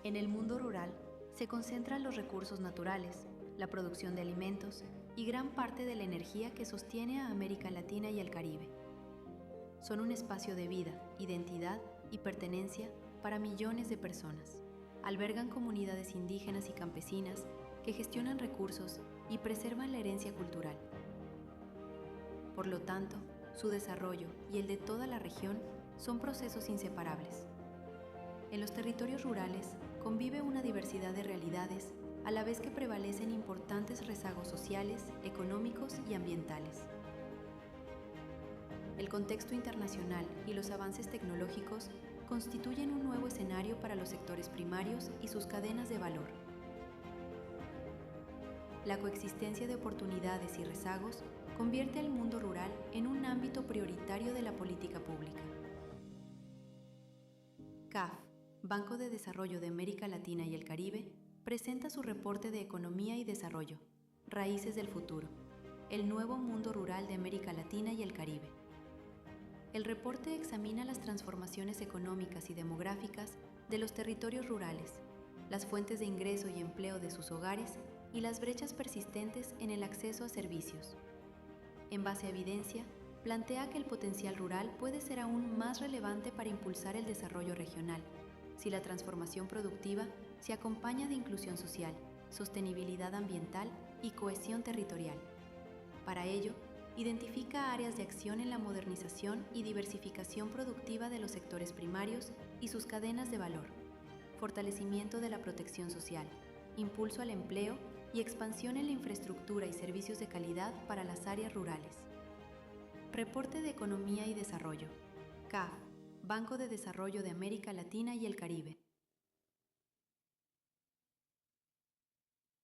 En el mundo rural se concentran los recursos naturales, la producción de alimentos y gran parte de la energía que sostiene a América Latina y el Caribe. Son un espacio de vida, identidad y pertenencia para millones de personas. Albergan comunidades indígenas y campesinas que gestionan recursos y preservan la herencia cultural. Por lo tanto, su desarrollo y el de toda la región son procesos inseparables. En los territorios rurales convive una diversidad de realidades a la vez que prevalecen importantes rezagos sociales, económicos y ambientales. El contexto internacional y los avances tecnológicos constituyen un nuevo escenario para los sectores primarios y sus cadenas de valor. La coexistencia de oportunidades y rezagos convierte al mundo rural en un ámbito prioritario de la política pública. CAF, Banco de Desarrollo de América Latina y el Caribe, presenta su reporte de Economía y Desarrollo, Raíces del Futuro, el nuevo mundo rural de América Latina y el Caribe. El reporte examina las transformaciones económicas y demográficas de los territorios rurales, las fuentes de ingreso y empleo de sus hogares y las brechas persistentes en el acceso a servicios. En base a evidencia, plantea que el potencial rural puede ser aún más relevante para impulsar el desarrollo regional, si la transformación productiva se acompaña de inclusión social, sostenibilidad ambiental y cohesión territorial. Para ello, identifica áreas de acción en la modernización y diversificación productiva de los sectores primarios y sus cadenas de valor, fortalecimiento de la protección social, impulso al empleo y expansión en la infraestructura y servicios de calidad para las áreas rurales. Reporte de Economía y Desarrollo. CAF, Banco de Desarrollo de América Latina y el Caribe.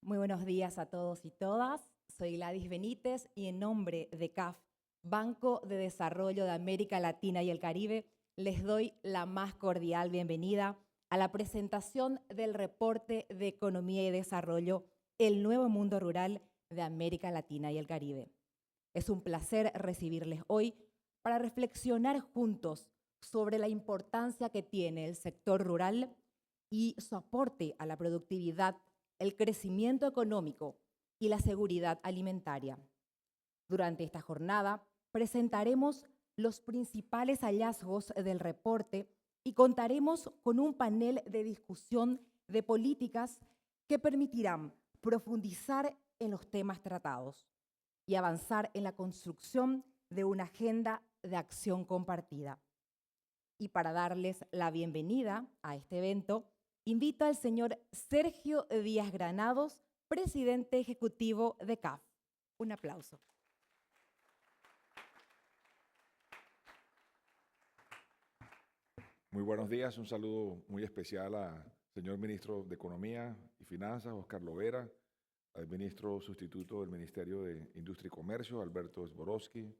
Muy buenos días a todos y todas. Soy Gladys Benítez y en nombre de CAF, Banco de Desarrollo de América Latina y el Caribe, les doy la más cordial bienvenida a la presentación del Reporte de Economía y Desarrollo, el nuevo mundo rural de América Latina y el Caribe. Es un placer recibirles hoy para reflexionar juntos sobre la importancia que tiene el sector rural y su aporte a la productividad, el crecimiento económico y la seguridad alimentaria. Durante esta jornada presentaremos los principales hallazgos del reporte y contaremos con un panel de discusión de políticas que permitirán profundizar en los temas tratados y avanzar en la construcción de una agenda de acción compartida. Y para darles la bienvenida a este evento, invito al señor Sergio Díaz Granados, presidente ejecutivo de CAF. Un aplauso. Muy buenos días, un saludo muy especial al señor ministro de Economía y Finanzas, Oscar Lovera, al ministro sustituto del Ministerio de Industria y Comercio, Alberto Zborowski,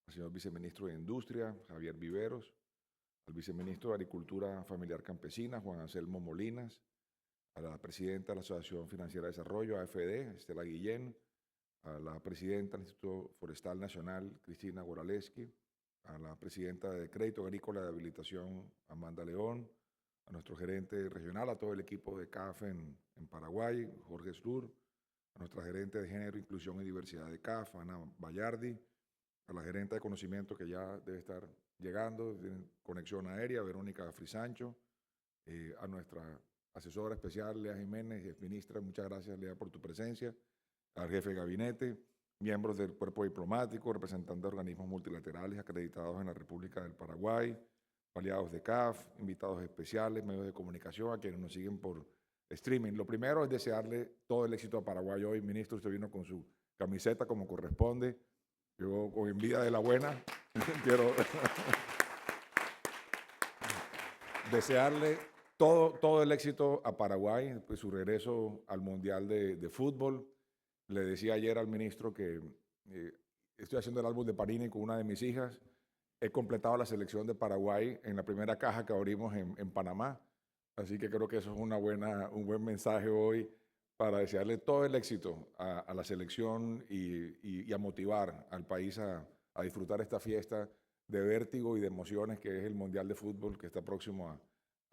al señor viceministro de Industria, Javier Viveros, al viceministro de Agricultura Familiar Campesina, Juan Anselmo Molinas, a la presidenta de la Asociación Financiera de Desarrollo, AFD, Estela Guillén, a la presidenta del Instituto Forestal Nacional, Cristina Goraleski, a la presidenta de Crédito Agrícola de Habilitación, Amanda León, a nuestro gerente regional, a todo el equipo de CAF en Paraguay, Jorge Slur, a nuestra gerente de Género, Inclusión y Diversidad de CAF, Ana Bayardi, a la gerente de Conocimiento que ya debe estar llegando, tiene conexión aérea, Verónica Frisancho, a nuestra asesora especial, Lea Jiménez, ministra, muchas gracias, Lea, por tu presencia, al jefe de gabinete, miembros del cuerpo diplomático, representantes de organismos multilaterales acreditados en la República del Paraguay, aliados de CAF, invitados especiales, medios de comunicación, a quienes nos siguen por streaming. Lo primero es desearle todo el éxito a Paraguay hoy. Ministro, usted vino con su camiseta como corresponde. Yo, con envidia de la buena, quiero desearle todo el éxito a Paraguay, pues, su regreso al Mundial de Fútbol. Le decía ayer al ministro que estoy haciendo el álbum de Parini con una de mis hijas. He completado la selección de Paraguay en la primera caja que abrimos en Panamá. Así que creo que eso es un buen mensaje hoy para desearle todo el éxito a la selección y a motivar al país a disfrutar esta fiesta de vértigo y de emociones que es el Mundial de Fútbol que está próximo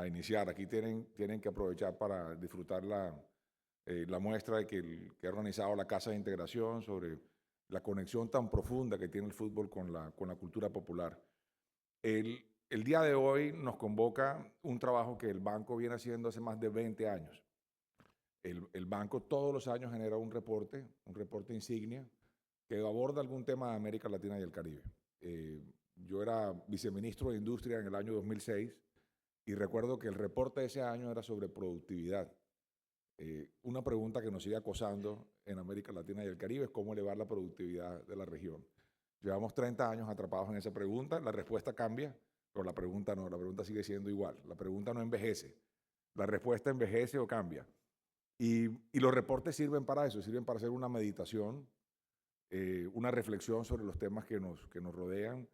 a iniciar. Aquí tienen que aprovechar para disfrutar la muestra que ha organizado la Casa de Integración sobre la conexión tan profunda que tiene el fútbol con la cultura popular. El día de hoy nos convoca un trabajo que el banco viene haciendo hace más de 20 años. El banco todos los años genera un reporte insignia, que aborda algún tema de América Latina y el Caribe. Yo era viceministro de Industria en el año 2006 y recuerdo que el reporte de ese año era sobre productividad. Una pregunta que nos sigue acosando en América Latina y el Caribe es cómo elevar la productividad de la región. Llevamos 30 años atrapados en esa pregunta, la respuesta cambia, pero la pregunta no, la pregunta sigue siendo igual. La pregunta no envejece, la respuesta envejece o cambia. Y los reportes sirven para eso, sirven para hacer una meditación, una reflexión sobre los temas que nos rodean,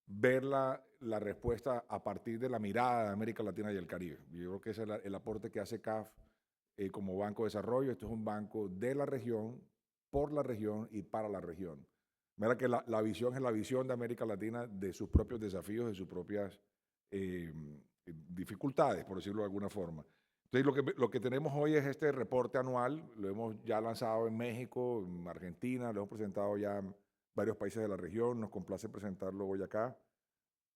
ver la respuesta a partir de la mirada de América Latina y el Caribe. Yo creo que ese es el aporte que hace CAF como Banco de Desarrollo. Esto es un banco de la región, por la región y para la región. Mira que la visión es la visión de América Latina, de sus propios desafíos, de sus propias dificultades, por decirlo de alguna forma. Entonces, lo que tenemos hoy es este reporte anual. Lo hemos ya lanzado en México, en Argentina, lo hemos presentado ya en varios países de la región. Nos complace presentarlo hoy acá.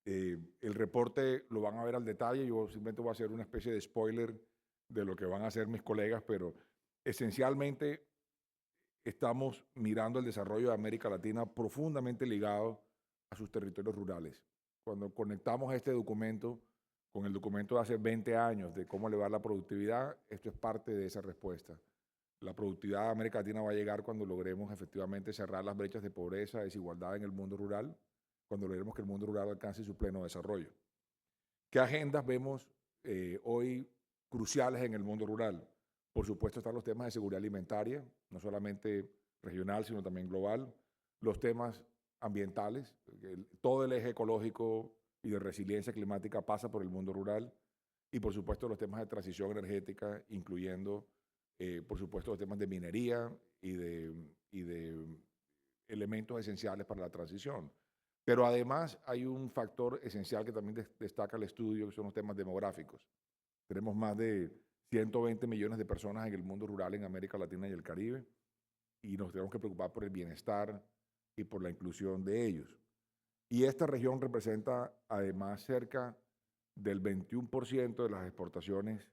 El reporte lo van a ver al detalle. Yo simplemente voy a hacer una especie de spoiler de lo que van a hacer mis colegas, pero esencialmente estamos mirando el desarrollo de América Latina profundamente ligado a sus territorios rurales. Cuando conectamos este documento con el documento de hace 20 años de cómo elevar la productividad, esto es parte de esa respuesta. La productividad de América Latina va a llegar cuando logremos efectivamente cerrar las brechas de pobreza, desigualdad en el mundo rural, cuando logremos que el mundo rural alcance su pleno desarrollo. ¿Qué agendas vemos hoy cruciales en el mundo rural? Por supuesto están los temas de seguridad alimentaria, no solamente regional, sino también global. Los temas ambientales, todo el eje ecológico y de resiliencia climática pasa por el mundo rural. Y por supuesto los temas de transición energética, incluyendo por supuesto los temas de minería y de elementos esenciales para la transición. Pero además hay un factor esencial que también destaca el estudio, que son los temas demográficos. Tenemos más de 120 millones de personas en el mundo rural en América Latina y el Caribe, y nos tenemos que preocupar por el bienestar y por la inclusión de ellos. Y esta región representa además cerca del 21% de las exportaciones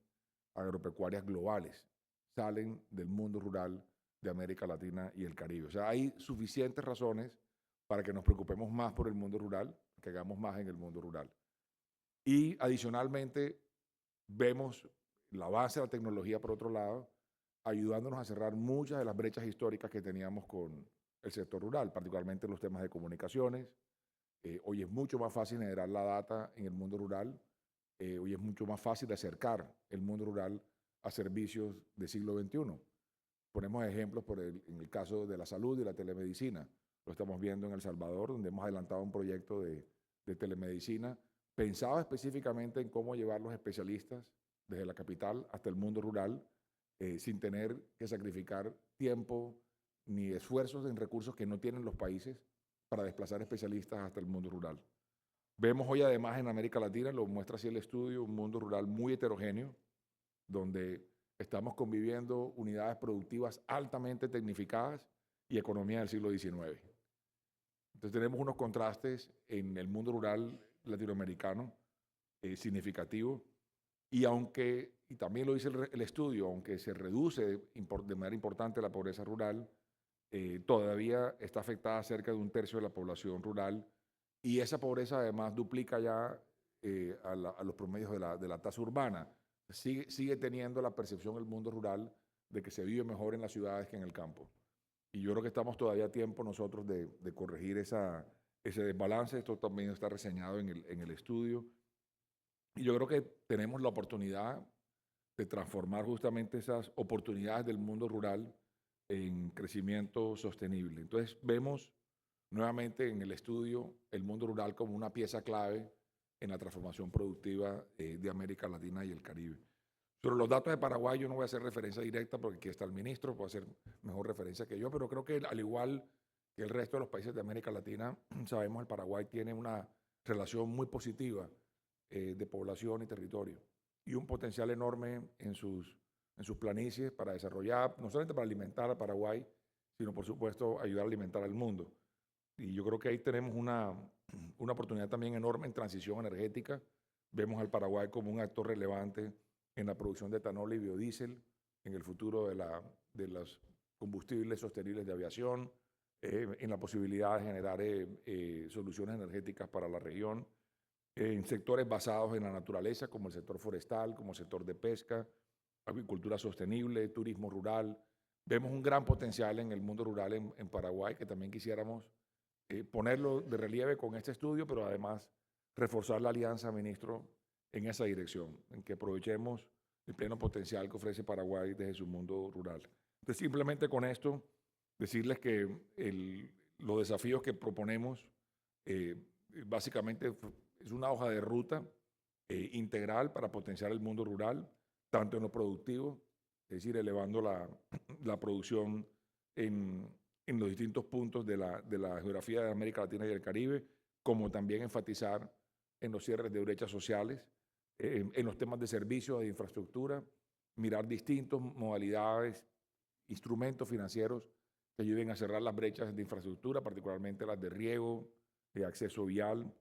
agropecuarias globales salen del mundo rural de América Latina y el Caribe. O sea, hay suficientes razones para que nos preocupemos más por el mundo rural, que hagamos más en el mundo rural. Y adicionalmente vemos el avance de la tecnología, por otro lado, ayudándonos a cerrar muchas de las brechas históricas que teníamos con el sector rural, particularmente los temas de comunicaciones. Hoy es mucho más fácil generar la data en el mundo rural. Hoy es mucho más fácil acercar el mundo rural a servicios del siglo XXI. Ponemos ejemplos en el caso de la salud y la telemedicina. Lo estamos viendo en El Salvador, donde hemos adelantado un proyecto de telemedicina pensado específicamente en cómo llevar los especialistas desde la capital hasta el mundo rural, sin tener que sacrificar tiempo ni esfuerzos en recursos que no tienen los países para desplazar especialistas hasta el mundo rural. Vemos hoy además en América Latina, lo muestra así el estudio, un mundo rural muy heterogéneo, donde estamos conviviendo unidades productivas altamente tecnificadas y economía del siglo XIX. Entonces tenemos unos contrastes en el mundo rural latinoamericano significativos, y también lo dice el estudio, aunque se reduce de manera importante la pobreza rural, todavía está afectada cerca de un tercio de la población rural, y esa pobreza además duplica ya a los promedios de la tasa urbana. Sigue teniendo la percepción del mundo rural de que se vive mejor en las ciudades que en el campo. Y yo creo que estamos todavía a tiempo nosotros de corregir ese desbalance. Esto también está reseñado en el estudio. Y yo creo que tenemos la oportunidad de transformar justamente esas oportunidades del mundo rural en crecimiento sostenible. Entonces vemos nuevamente en el estudio el mundo rural como una pieza clave en la transformación productiva de América Latina y el Caribe. Sobre los datos de Paraguay yo no voy a hacer referencia directa porque aquí está el ministro, puede hacer mejor referencia que yo, pero creo que al igual que el resto de los países de América Latina, sabemos que el Paraguay tiene una relación muy positiva de población y territorio. y un potencial enorme en sus planicies para desarrollar, no solamente para alimentar a Paraguay, sino por supuesto ayudar a alimentar al mundo. Y yo creo que ahí tenemos una oportunidad también enorme en transición energética. Vemos al Paraguay como un actor relevante en la producción de etanol y biodiesel, en el futuro de los combustibles sostenibles de aviación, en la posibilidad de generar soluciones energéticas para la región, en sectores basados en la naturaleza, como el sector forestal, como el sector de pesca, agricultura sostenible, turismo rural. Vemos un gran potencial en el mundo rural en Paraguay, que también quisiéramos ponerlo de relieve con este estudio, pero además reforzar la alianza, ministro, en esa dirección, en que aprovechemos el pleno potencial que ofrece Paraguay desde su mundo rural. Entonces, simplemente con esto, decirles que los desafíos que proponemos básicamente es una hoja de ruta integral para potenciar el mundo rural, tanto en lo productivo, es decir, elevando la producción en los distintos puntos de la geografía de América Latina y el Caribe, como también enfatizar en los cierres de brechas sociales, en los temas de servicios, de infraestructura, mirar distintas modalidades, instrumentos financieros que ayuden a cerrar las brechas de infraestructura, particularmente las de riego, de acceso vial.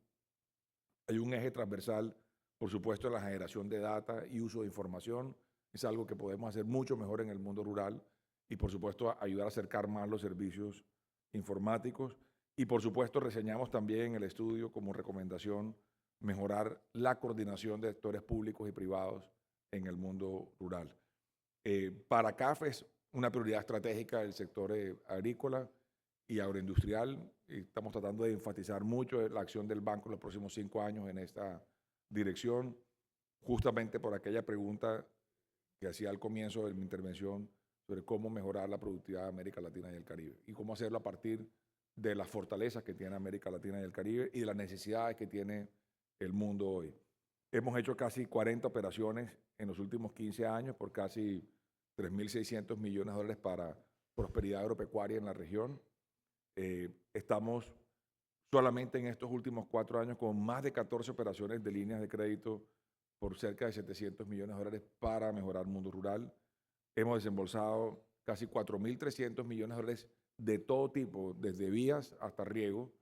Hay un eje transversal, por supuesto, en la generación de data y uso de información. Es algo que podemos hacer mucho mejor en el mundo rural y, por supuesto, ayudar a acercar más los servicios informáticos. Y, por supuesto, reseñamos también en el estudio como recomendación mejorar la coordinación de actores públicos y privados en el mundo rural. Para CAF es una prioridad estratégica del sector agrícola y agroindustrial. Estamos tratando de enfatizar mucho la acción del banco en los próximos 5 años en esta dirección, justamente por aquella pregunta que hacía al comienzo de mi intervención sobre cómo mejorar la productividad de América Latina y el Caribe y cómo hacerlo a partir de las fortalezas que tiene América Latina y el Caribe y de las necesidades que tiene el mundo hoy. Hemos hecho casi 40 operaciones en los últimos 15 años por casi 3.600 millones de dólares para prosperidad agropecuaria en la región. Estamos solamente en estos últimos 4 años con más de 14 operaciones de líneas de crédito por cerca de 700 millones de dólares para mejorar el mundo rural. Hemos desembolsado casi 4.300 millones de dólares de todo tipo, desde vías hasta riego,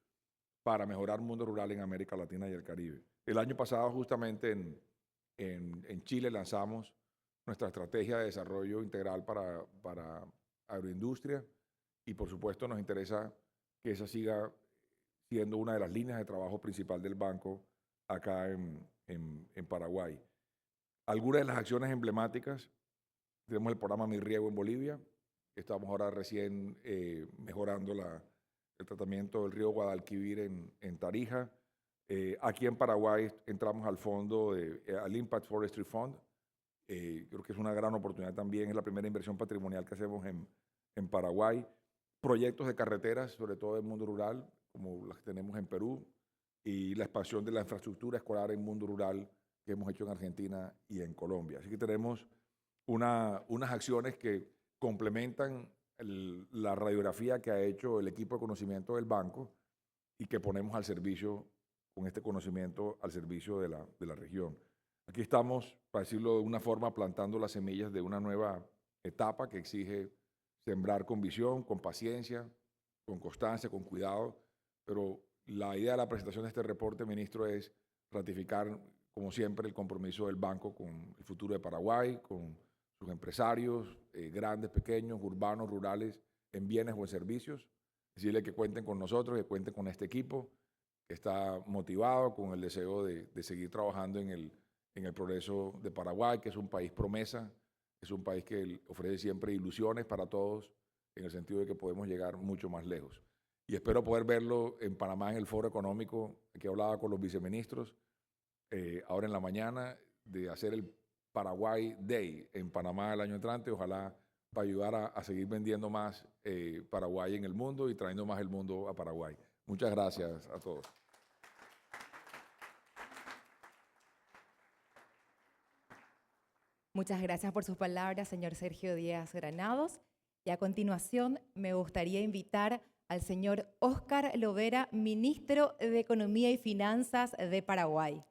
para mejorar el mundo rural en América Latina y el Caribe. El año pasado, justamente en Chile, lanzamos nuestra estrategia de desarrollo integral para agroindustria y, por supuesto, nos interesa que esa siga siendo una de las líneas de trabajo principal del banco acá en Paraguay. Algunas de las acciones emblemáticas, tenemos el programa Mi Riego en Bolivia, estamos ahora recién mejorando el tratamiento del río Guadalquivir en Tarija. Aquí en Paraguay entramos al fondo, al Impact Forestry Fund. Creo que es una gran oportunidad también, es la primera inversión patrimonial que hacemos en Paraguay. Proyectos de carreteras, sobre todo del mundo rural, como las que tenemos en Perú, y la expansión de la infraestructura escolar en mundo rural que hemos hecho en Argentina y en Colombia. Así que tenemos unas acciones que complementan la radiografía que ha hecho el equipo de conocimiento del banco y que ponemos al servicio, con este conocimiento, al servicio de la región. Aquí estamos, para decirlo de una forma, plantando las semillas de una nueva etapa que exige sembrar con visión, con paciencia, con constancia, con cuidado, pero la idea de la presentación de este reporte, ministro, es ratificar, como siempre, el compromiso del banco con el futuro de Paraguay, con sus empresarios, grandes, pequeños, urbanos, rurales, en bienes o en servicios. Decirle que cuenten con nosotros, que cuenten con este equipo, que está motivado, con el deseo de seguir trabajando en el progreso de Paraguay, que es un país promesa, es un país que ofrece siempre ilusiones para todos, en el sentido de que podemos llegar mucho más lejos. Y espero poder verlo en Panamá en el Foro Económico, que hablaba con los viceministros, ahora en la mañana, de hacer el Paraguay Day en Panamá el año entrante, ojalá para ayudar a seguir vendiendo más Paraguay en el mundo y trayendo más el mundo a Paraguay. Muchas gracias a todos. Muchas gracias por sus palabras, señor Sergio Díaz Granados. Y a continuación me gustaría invitar al señor Óscar Lovera, ministro de Economía y Finanzas de Paraguay.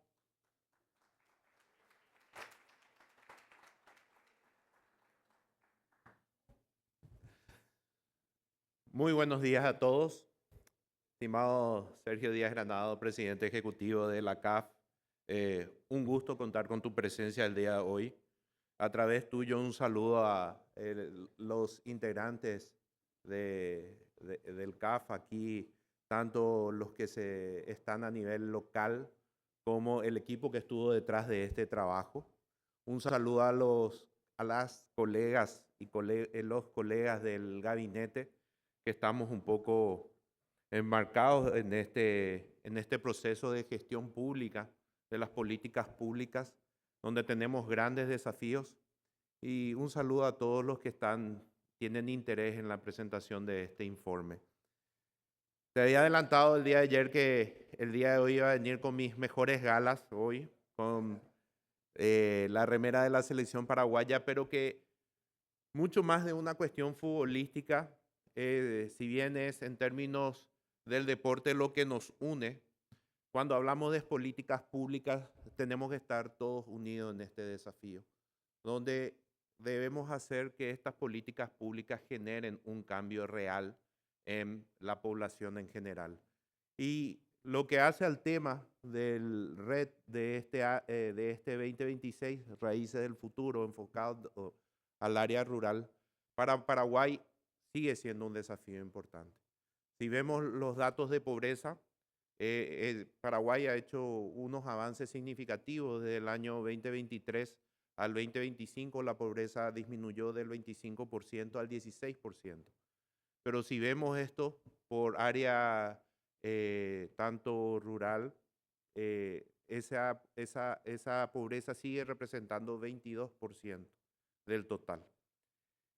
Muy buenos días a todos. Estimado Sergio Díaz Granado, presidente ejecutivo de la CAF, un gusto contar con tu presencia el día de hoy. A través tuyo, un saludo a los integrantes del CAF aquí, tanto los que están a nivel local como el equipo que estuvo detrás de este trabajo. Un saludo a las colegas y los colegas del gabinete que estamos un poco enmarcados en este proceso de gestión pública, de las políticas públicas, donde tenemos grandes desafíos. Y un saludo a todos los que tienen interés en la presentación de este informe. Te había adelantado el día de ayer que el día de hoy iba a venir con mis mejores galas hoy, con la remera de la selección paraguaya, pero que mucho más de una cuestión futbolística, si bien es en términos del deporte lo que nos une, cuando hablamos de políticas públicas tenemos que estar todos unidos en este desafío, donde debemos hacer que estas políticas públicas generen un cambio real en la población en general. Y lo que hace al tema del RED de este 2026, Raíces del Futuro, enfocado al área rural, para Paraguay sigue siendo un desafío importante. Si vemos los datos de pobreza, Paraguay ha hecho unos avances significativos desde el año 2023 al 2025. La pobreza disminuyó del 25% al 16%. Pero si vemos esto por área tanto rural, esa pobreza sigue representando 22% del total.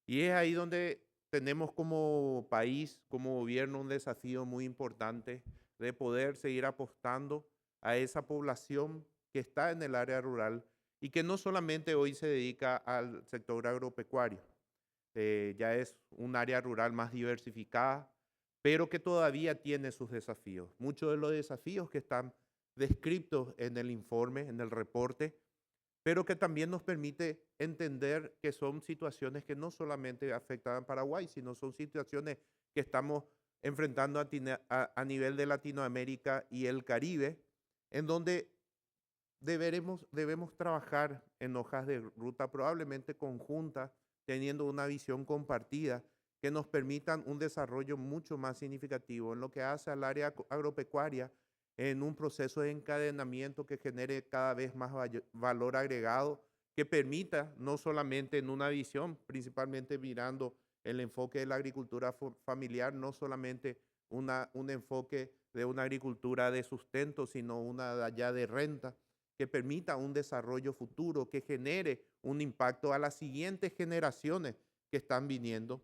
Y es ahí donde tenemos como país, como gobierno, un desafío muy importante de poder seguir apostando a esa población que está en el área rural y que no solamente hoy se dedica al sector agropecuario, ya es un área rural más diversificada, pero que todavía tiene sus desafíos. Muchos de los desafíos que están descritos en el informe, en el reporte, pero que también nos permite entender que son situaciones que no solamente afectan a Paraguay, sino son situaciones que estamos enfrentando a nivel de Latinoamérica y el Caribe, en donde debemos trabajar en hojas de ruta probablemente conjuntas, teniendo una visión compartida que nos permitan un desarrollo mucho más significativo en lo que hace al área agropecuaria, en un proceso de encadenamiento que genere cada vez más valor agregado, que permita no solamente en una visión, principalmente mirando el enfoque de la agricultura familiar, no solamente un enfoque de una agricultura de sustento, sino una de allá de renta, que permita un desarrollo futuro, que genere un impacto a las siguientes generaciones que están viniendo.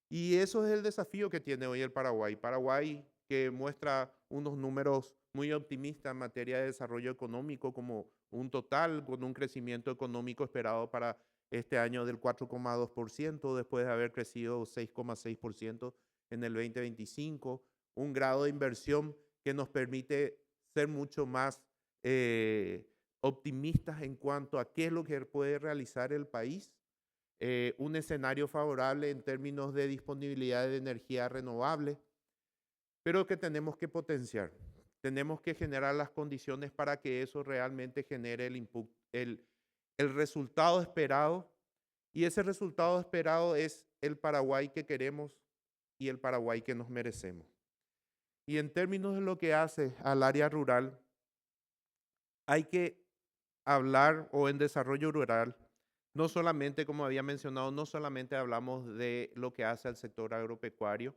Y eso es el desafío que tiene hoy el Paraguay. Paraguay que muestra unos números muy optimistas en materia de desarrollo económico, como un total con un crecimiento económico esperado para este año del 4,2%, después de haber crecido 6,6% en el 2025, un grado de inversión que nos permite ser mucho más optimistas en cuanto a qué es lo que puede realizar el país, un escenario favorable en términos de disponibilidad de energía renovable, pero que tenemos que potenciar. Tenemos que generar las condiciones para que eso realmente genere el resultado esperado, y ese resultado esperado es el Paraguay que queremos y el Paraguay que nos merecemos. Y en términos de lo que hace al área rural, hay que hablar, o en desarrollo rural, no solamente, como había mencionado, no solamente hablamos de lo que hace al sector agropecuario,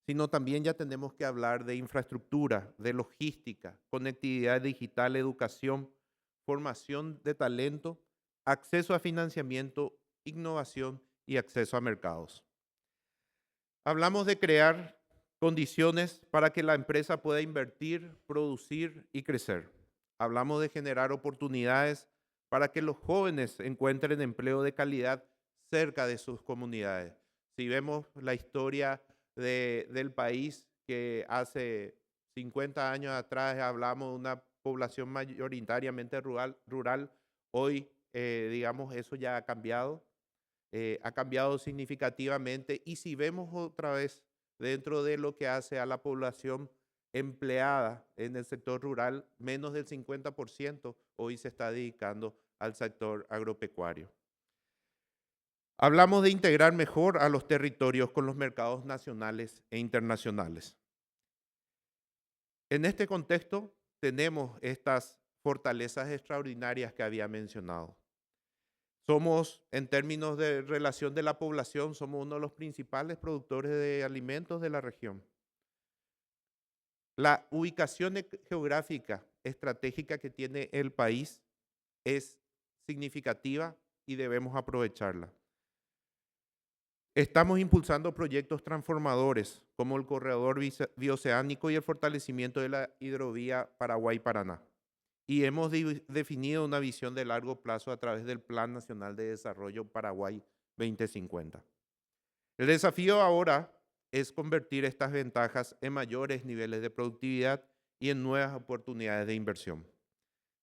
sino también ya tenemos que hablar de infraestructura, de logística, conectividad digital, educación, formación de talento, acceso a financiamiento, innovación y acceso a mercados. Hablamos de crear condiciones para que la empresa pueda invertir, producir y crecer. Hablamos de generar oportunidades para que los jóvenes encuentren empleo de calidad cerca de sus comunidades. Si vemos la historia del país, que hace 50 años atrás hablamos de una población mayoritariamente rural, hoy, digamos, eso ya ha cambiado significativamente. Y si vemos otra vez dentro de lo que hace a la población empleada en el sector rural, menos del 50% hoy se está dedicando al sector agropecuario. Hablamos de integrar mejor a los territorios con los mercados nacionales e internacionales. En este contexto tenemos estas fortalezas extraordinarias que había mencionado. Somos, en términos de relación de la población, somos uno de los principales productores de alimentos de la región. La ubicación geográfica estratégica que tiene el país es significativa y debemos aprovecharla. Estamos impulsando proyectos transformadores como el corredor bioceánico y el fortalecimiento de la hidrovía Paraguay-Paraná. Y hemos definido una visión de largo plazo a través del Plan Nacional de Desarrollo Paraguay 2050. El desafío ahora es convertir estas ventajas en mayores niveles de productividad y en nuevas oportunidades de inversión.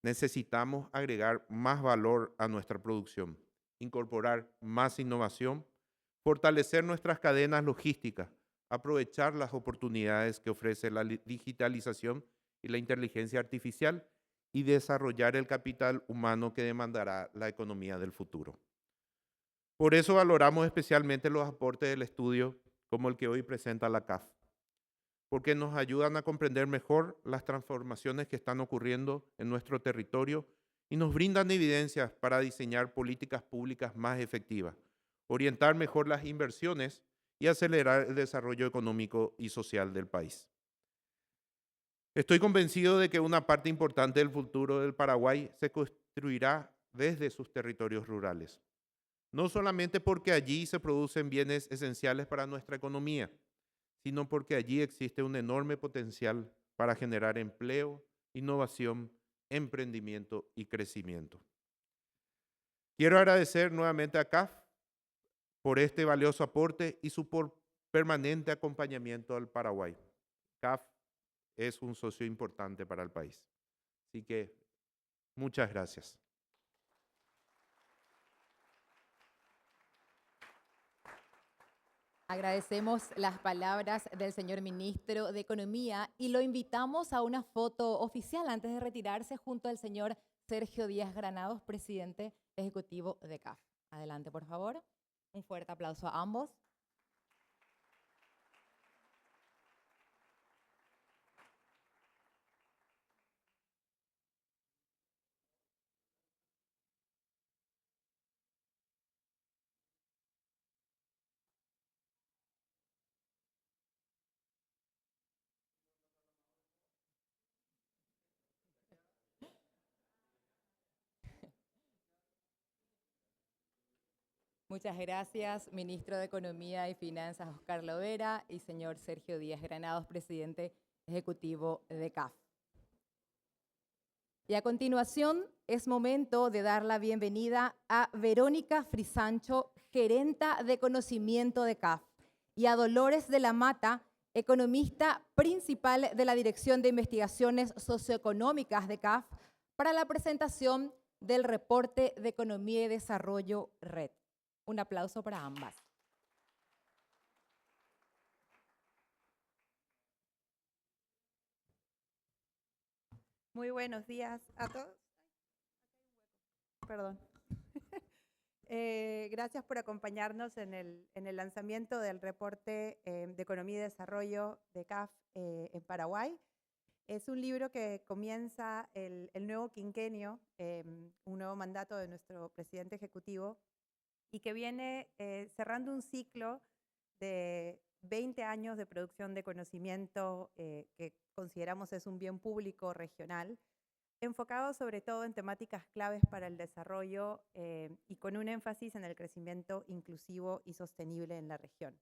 Necesitamos agregar más valor a nuestra producción, incorporar más innovación, fortalecer nuestras cadenas logísticas, aprovechar las oportunidades que ofrece la digitalización y la inteligencia artificial y desarrollar el capital humano que demandará la economía del futuro. Por eso valoramos especialmente los aportes del estudio como el que hoy presenta la CAF, porque nos ayudan a comprender mejor las transformaciones que están ocurriendo en nuestro territorio y nos brindan evidencias para diseñar políticas públicas más efectivas, orientar mejor las inversiones y acelerar el desarrollo económico y social del país. Estoy convencido de que una parte importante del futuro del Paraguay se construirá desde sus territorios rurales. No solamente porque allí se producen bienes esenciales para nuestra economía, sino porque allí existe un enorme potencial para generar empleo, innovación, emprendimiento y crecimiento. Quiero agradecer nuevamente a CAF por este valioso aporte y su permanente acompañamiento al Paraguay. CAF es un socio importante para el país. Así que muchas gracias. Agradecemos las palabras del señor ministro de Economía y lo invitamos a una foto oficial antes de retirarse junto al señor Sergio Díaz Granados, presidente ejecutivo de CAF. Adelante, por favor. Un fuerte aplauso a ambos. Muchas gracias, ministro de Economía y Finanzas, Oscar Lovera, y señor Sergio Díaz Granados, presidente ejecutivo de CAF. Y a continuación es momento de dar la bienvenida a Verónica Frisancho, gerenta de conocimiento de CAF, y a Dolores de la Mata, economista principal de la Dirección de Investigaciones Socioeconómicas de CAF, para la presentación del reporte de Economía y Desarrollo RED. Un aplauso para ambas. Muy buenos días a todos. Perdón. Gracias por acompañarnos en el lanzamiento del reporte de Economía y Desarrollo de CAF en Paraguay. Es un libro que comienza el nuevo quinquenio, un nuevo mandato de nuestro presidente ejecutivo, y que viene cerrando un ciclo de 20 años de producción de conocimiento que consideramos es un bien público regional, enfocado sobre todo en temáticas claves para el desarrollo y con un énfasis en el crecimiento inclusivo y sostenible en la región.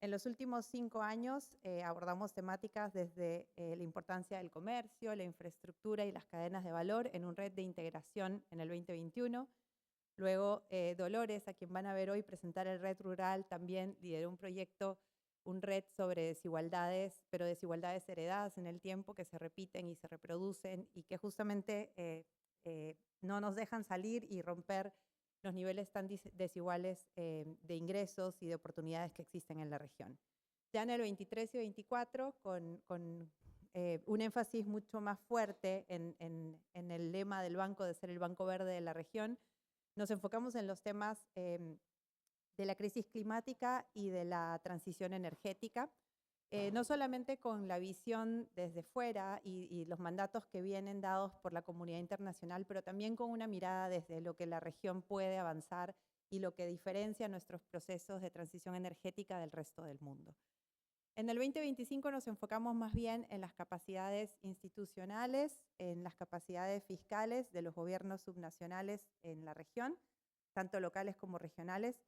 En los últimos 5 años abordamos temáticas desde la importancia del comercio, la infraestructura y las cadenas de valor en un red de integración en el 2021. Luego, Dolores, a quien van a ver hoy presentar el Red Rural, también lideró un proyecto, un red sobre desigualdades, pero desigualdades heredadas en el tiempo que se repiten y se reproducen y que justamente no nos dejan salir y romper los niveles tan desiguales de ingresos y de oportunidades que existen en la región. Ya en el 23 y 24, con un énfasis mucho más fuerte en el lema del banco de ser el banco verde de la región, nos enfocamos en los temas de la crisis climática y de la transición energética, no solamente con la visión desde fuera y los mandatos que vienen dados por la comunidad internacional, pero también con una mirada desde lo que la región puede avanzar y lo que diferencia nuestros procesos de transición energética del resto del mundo. En el 2025 nos enfocamos más bien en las capacidades institucionales, en las capacidades fiscales de los gobiernos subnacionales en la región, tanto locales como regionales,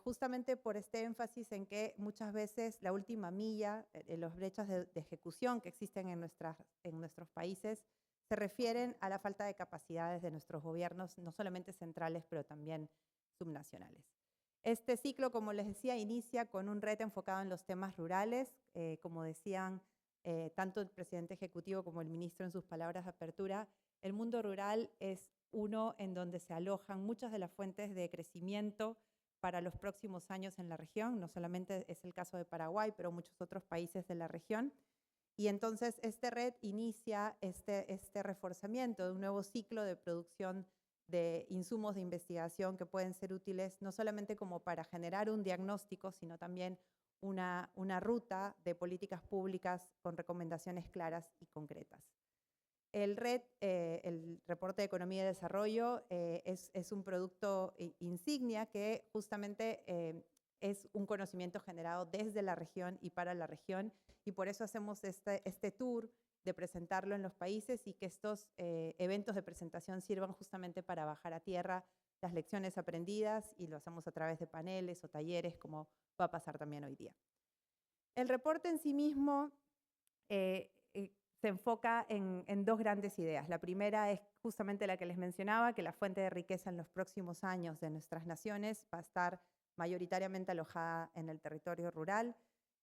justamente por este énfasis en que muchas veces la última milla, las brechas de ejecución que existen en nuestros países, se refieren a la falta de capacidades de nuestros gobiernos, no solamente centrales, pero también subnacionales. Este ciclo, como les decía, inicia con un reto enfocado en los temas rurales. Como decían tanto el presidente ejecutivo como el ministro en sus palabras de apertura, el mundo rural es uno en donde se alojan muchas de las fuentes de crecimiento para los próximos años en la región. No solamente es el caso de Paraguay, pero muchos otros países de la región. Y entonces este red inicia este reforzamiento de un nuevo ciclo de producción de insumos de investigación que pueden ser útiles no solamente como para generar un diagnóstico, sino también una ruta de políticas públicas con recomendaciones claras y concretas. El RED, el Reporte de Economía y Desarrollo, es un producto insignia que justamente es un conocimiento generado desde la región y para la región, y por eso hacemos este tour de presentarlo en los países y que estos eventos de presentación sirvan justamente para bajar a tierra las lecciones aprendidas, y lo hacemos a través de paneles o talleres, como va a pasar también hoy día. El reporte en sí mismo se enfoca en dos grandes ideas. La primera es justamente la que les mencionaba, que la fuente de riqueza en los próximos años de nuestras naciones va a estar mayoritariamente alojada en el territorio rural.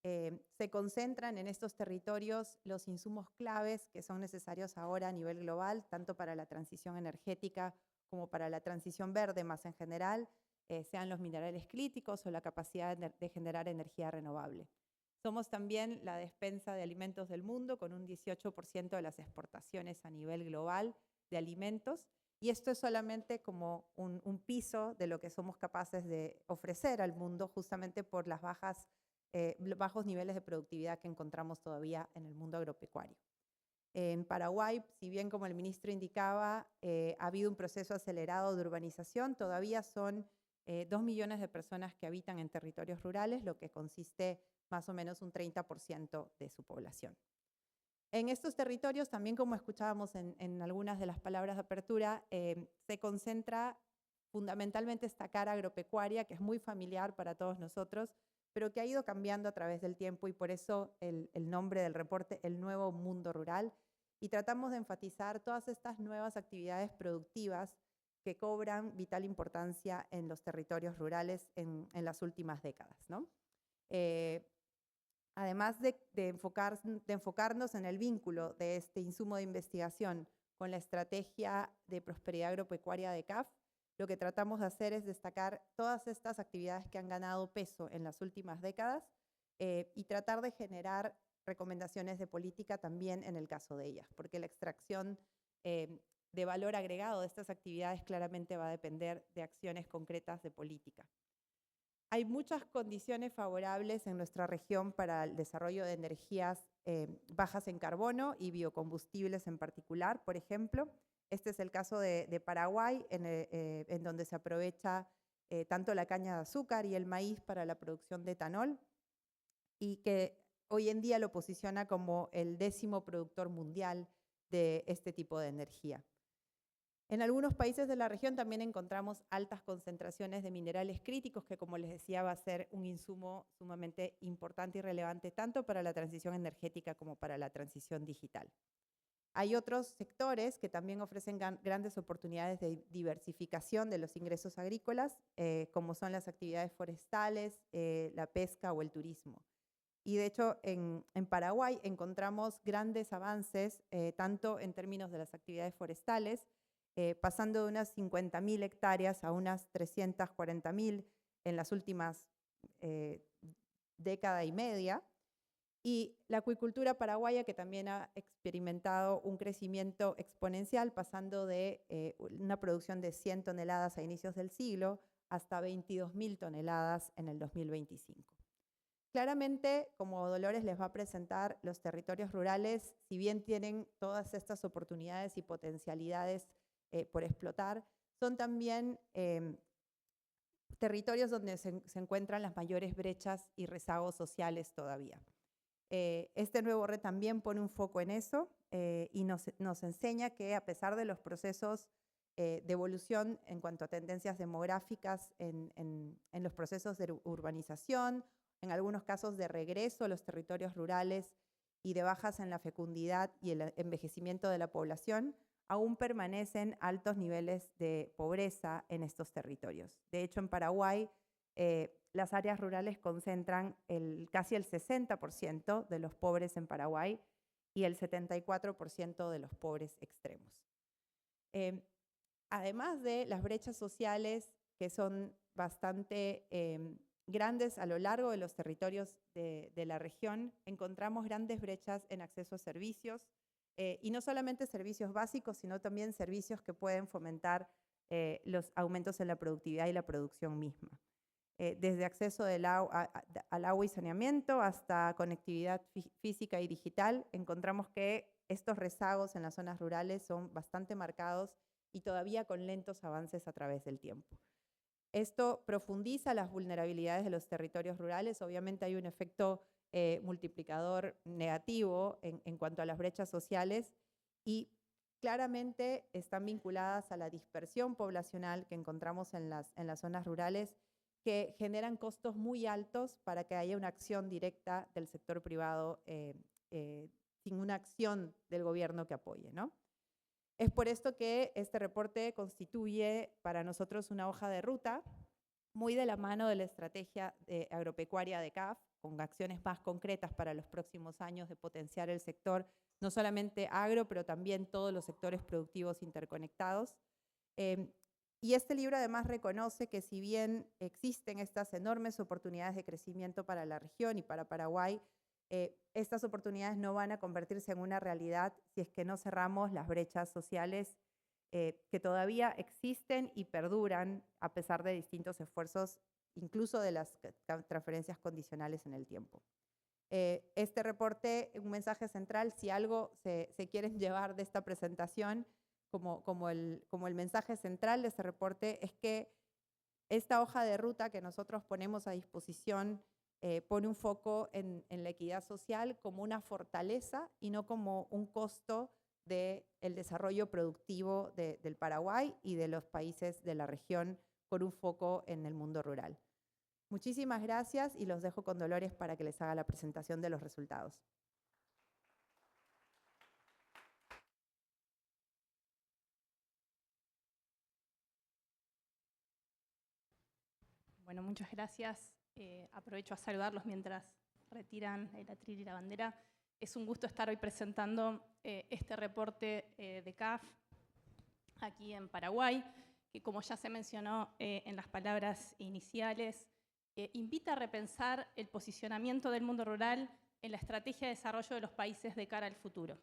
Se concentran en estos territorios los insumos claves que son necesarios ahora a nivel global, tanto para la transición energética como para la transición verde más en general, sean los minerales críticos o la capacidad de generar energía renovable. Somos también la despensa de alimentos del mundo, con un 18% de las exportaciones a nivel global de alimentos, y esto es solamente como un piso de lo que somos capaces de ofrecer al mundo, justamente por las bajos niveles de productividad que encontramos todavía en el mundo agropecuario. En Paraguay, si bien como el ministro indicaba, ha habido un proceso acelerado de urbanización, todavía son 2 millones de personas que habitan en territorios rurales, lo que consiste más o menos un 30% de su población. En estos territorios, también como escuchábamos en algunas de las palabras de apertura, se concentra fundamentalmente esta cara agropecuaria, que es muy familiar para todos nosotros, pero que ha ido cambiando a través del tiempo, y por eso el nombre del reporte, El Nuevo Mundo Rural, y tratamos de enfatizar todas estas nuevas actividades productivas que cobran vital importancia en los territorios rurales en las últimas décadas, ¿no? Además de enfocarnos en el vínculo de este insumo de investigación con la estrategia de prosperidad agropecuaria de CAF, lo que tratamos de hacer es destacar todas estas actividades que han ganado peso en las últimas décadas y tratar de generar recomendaciones de política también en el caso de ellas, porque la extracción de valor agregado de estas actividades claramente va a depender de acciones concretas de política. Hay muchas condiciones favorables en nuestra región para el desarrollo de energías bajas en carbono y biocombustibles en particular, por ejemplo. Este es el caso de Paraguay, en donde se aprovecha tanto la caña de azúcar y el maíz para la producción de etanol, y que hoy en día lo posiciona como el 10º productor mundial de este tipo de energía. En algunos países de la región también encontramos altas concentraciones de minerales críticos, que, como les decía, va a ser un insumo sumamente importante y relevante tanto para la transición energética como para la transición digital. Hay otros sectores que también ofrecen grandes oportunidades de diversificación de los ingresos agrícolas, como son las actividades forestales, la pesca o el turismo. Y de hecho, en Paraguay encontramos grandes avances, tanto en términos de las actividades forestales, pasando de unas 50.000 hectáreas a unas 340.000 en las últimas década y media, Y la acuicultura paraguaya, que también ha experimentado un crecimiento exponencial, pasando de una producción de 100 toneladas a inicios del siglo hasta 22.000 toneladas en el 2025. Claramente, como Dolores les va a presentar, los territorios rurales, si bien tienen todas estas oportunidades y potencialidades por explotar, son también territorios donde se encuentran las mayores brechas y rezagos sociales todavía. Este nuevo RE también pone un foco en eso y nos enseña que a pesar de los procesos de evolución en cuanto a tendencias demográficas en los procesos de urbanización, en algunos casos de regreso a los territorios rurales y de bajas en la fecundidad y el envejecimiento de la población, aún permanecen altos niveles de pobreza en estos territorios. De hecho, en Paraguay, las áreas rurales concentran casi el 60% de los pobres en Paraguay y el 74% de los pobres extremos. Además de las brechas sociales, que son bastante grandes a lo largo de los territorios de la región, encontramos grandes brechas en acceso a servicios, y no solamente servicios básicos, sino también servicios que pueden fomentar los aumentos en la productividad y la producción misma. Desde acceso al agua y saneamiento hasta conectividad física y digital, encontramos que estos rezagos en las zonas rurales son bastante marcados y todavía con lentos avances a través del tiempo. Esto profundiza las vulnerabilidades de los territorios rurales. Obviamente hay un efecto multiplicador negativo en cuanto a las brechas sociales y claramente están vinculadas a la dispersión poblacional que encontramos en las zonas rurales, que generan costos muy altos para que haya una acción directa del sector privado sin una acción del gobierno que apoye, ¿no? Es por esto que este reporte constituye para nosotros una hoja de ruta muy de la mano de la estrategia agropecuaria de CAF, con acciones más concretas para los próximos años de potenciar el sector, no solamente agro, pero también todos los sectores productivos interconectados. Y este libro además reconoce que si bien existen estas enormes oportunidades de crecimiento para la región y para Paraguay, estas oportunidades no van a convertirse en una realidad si es que no cerramos las brechas sociales que todavía existen y perduran a pesar de distintos esfuerzos, incluso de las transferencias condicionales en el tiempo. Este reporte, un mensaje central, si algo se quieren llevar de esta presentación, como el mensaje central de este reporte, es que esta hoja de ruta que nosotros ponemos a disposición pone un foco en la equidad social como una fortaleza y no como un costo del desarrollo productivo del Paraguay y de los países de la región, con un foco en el mundo rural. Muchísimas gracias y los dejo con Dolores para que les haga la presentación de los resultados. Bueno, muchas gracias. Aprovecho a saludarlos mientras retiran el atril y la bandera. Es un gusto estar hoy presentando este reporte de CAF aquí en Paraguay, que como ya se mencionó en las palabras iniciales, invita a repensar el posicionamiento del mundo rural en la estrategia de desarrollo de los países de cara al futuro.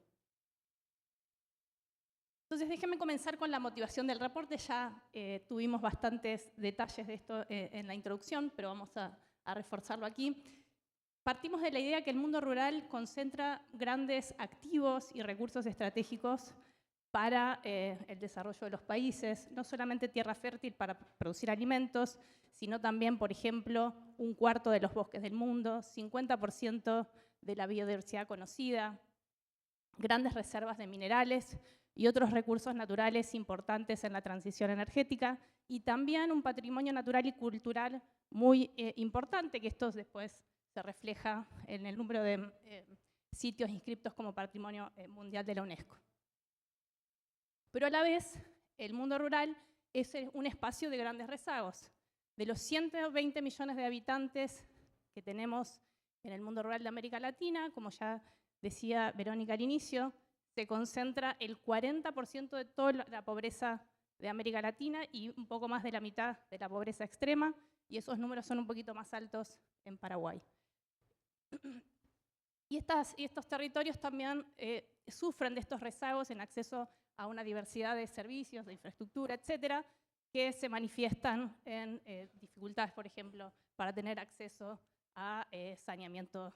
Entonces, déjenme comenzar con la motivación del reporte. Ya tuvimos bastantes detalles de esto en la introducción, pero vamos a reforzarlo aquí. Partimos de la idea que el mundo rural concentra grandes activos y recursos estratégicos para el desarrollo de los países, no solamente tierra fértil para producir alimentos, sino también, por ejemplo, 1/4 de los bosques del mundo, 50% de la biodiversidad conocida, grandes reservas de minerales y otros recursos naturales importantes en la transición energética, y también un patrimonio natural y cultural muy importante, que esto después se refleja en el número de sitios inscriptos como Patrimonio Mundial de la UNESCO. Pero a la vez, el mundo rural es un espacio de grandes rezagos. De los 120 millones de habitantes que tenemos en el mundo rural de América Latina, como ya decía Verónica al inicio, se concentra el 40% de toda la pobreza de América Latina y un poco más de la mitad de la pobreza extrema, y esos números son un poquito más altos en Paraguay. Y estos territorios también sufren de estos rezagos en acceso a una diversidad de servicios, de infraestructura, etcétera, que se manifiestan en dificultades, por ejemplo, para tener acceso a saneamiento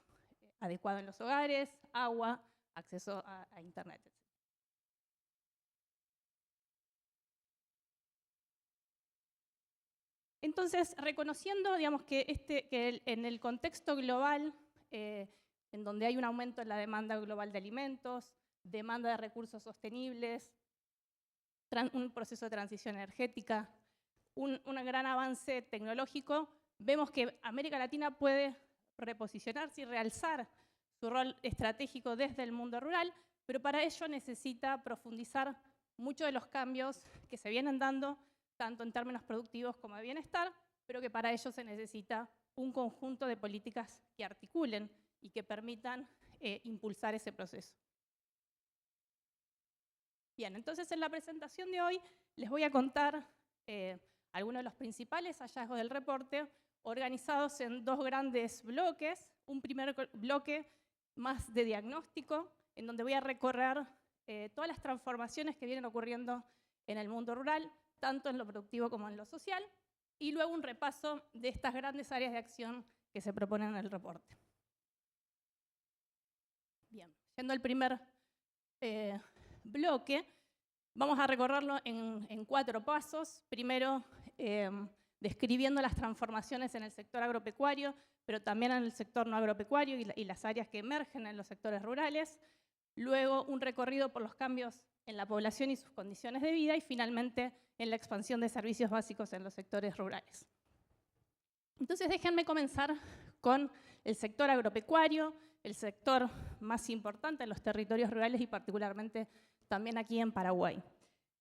adecuado en los hogares, agua, acceso a Internet, etc. Entonces, reconociendo, digamos, que en el contexto global, en donde hay un aumento en la demanda global de alimentos, demanda de recursos sostenibles, un proceso de transición energética, un gran avance tecnológico, vemos que América Latina puede reposicionarse y realzar su rol estratégico desde el mundo rural, pero para ello necesita profundizar muchos de los cambios que se vienen dando, tanto en términos productivos como de bienestar, pero que para ello se necesita un conjunto de políticas que articulen y que permitan impulsar ese proceso. Bien, entonces en la presentación de hoy les voy a contar algunos de los principales hallazgos del reporte, organizados en dos grandes bloques. Un primer bloque más de diagnóstico, en donde voy a recorrer todas las transformaciones que vienen ocurriendo en el mundo rural, tanto en lo productivo como en lo social, y luego un repaso de estas grandes áreas de acción que se proponen en el reporte. Bien, yendo al primer bloque, vamos a recorrerlo en 4 pasos. Primero, describiendo las transformaciones en el sector agropecuario, pero también en el sector no agropecuario y las áreas que emergen en los sectores rurales. Luego, un recorrido por los cambios en la población y sus condiciones de vida, y finalmente en la expansión de servicios básicos en los sectores rurales. Entonces, déjenme comenzar con el sector agropecuario, el sector más importante en los territorios rurales y particularmente también aquí en Paraguay.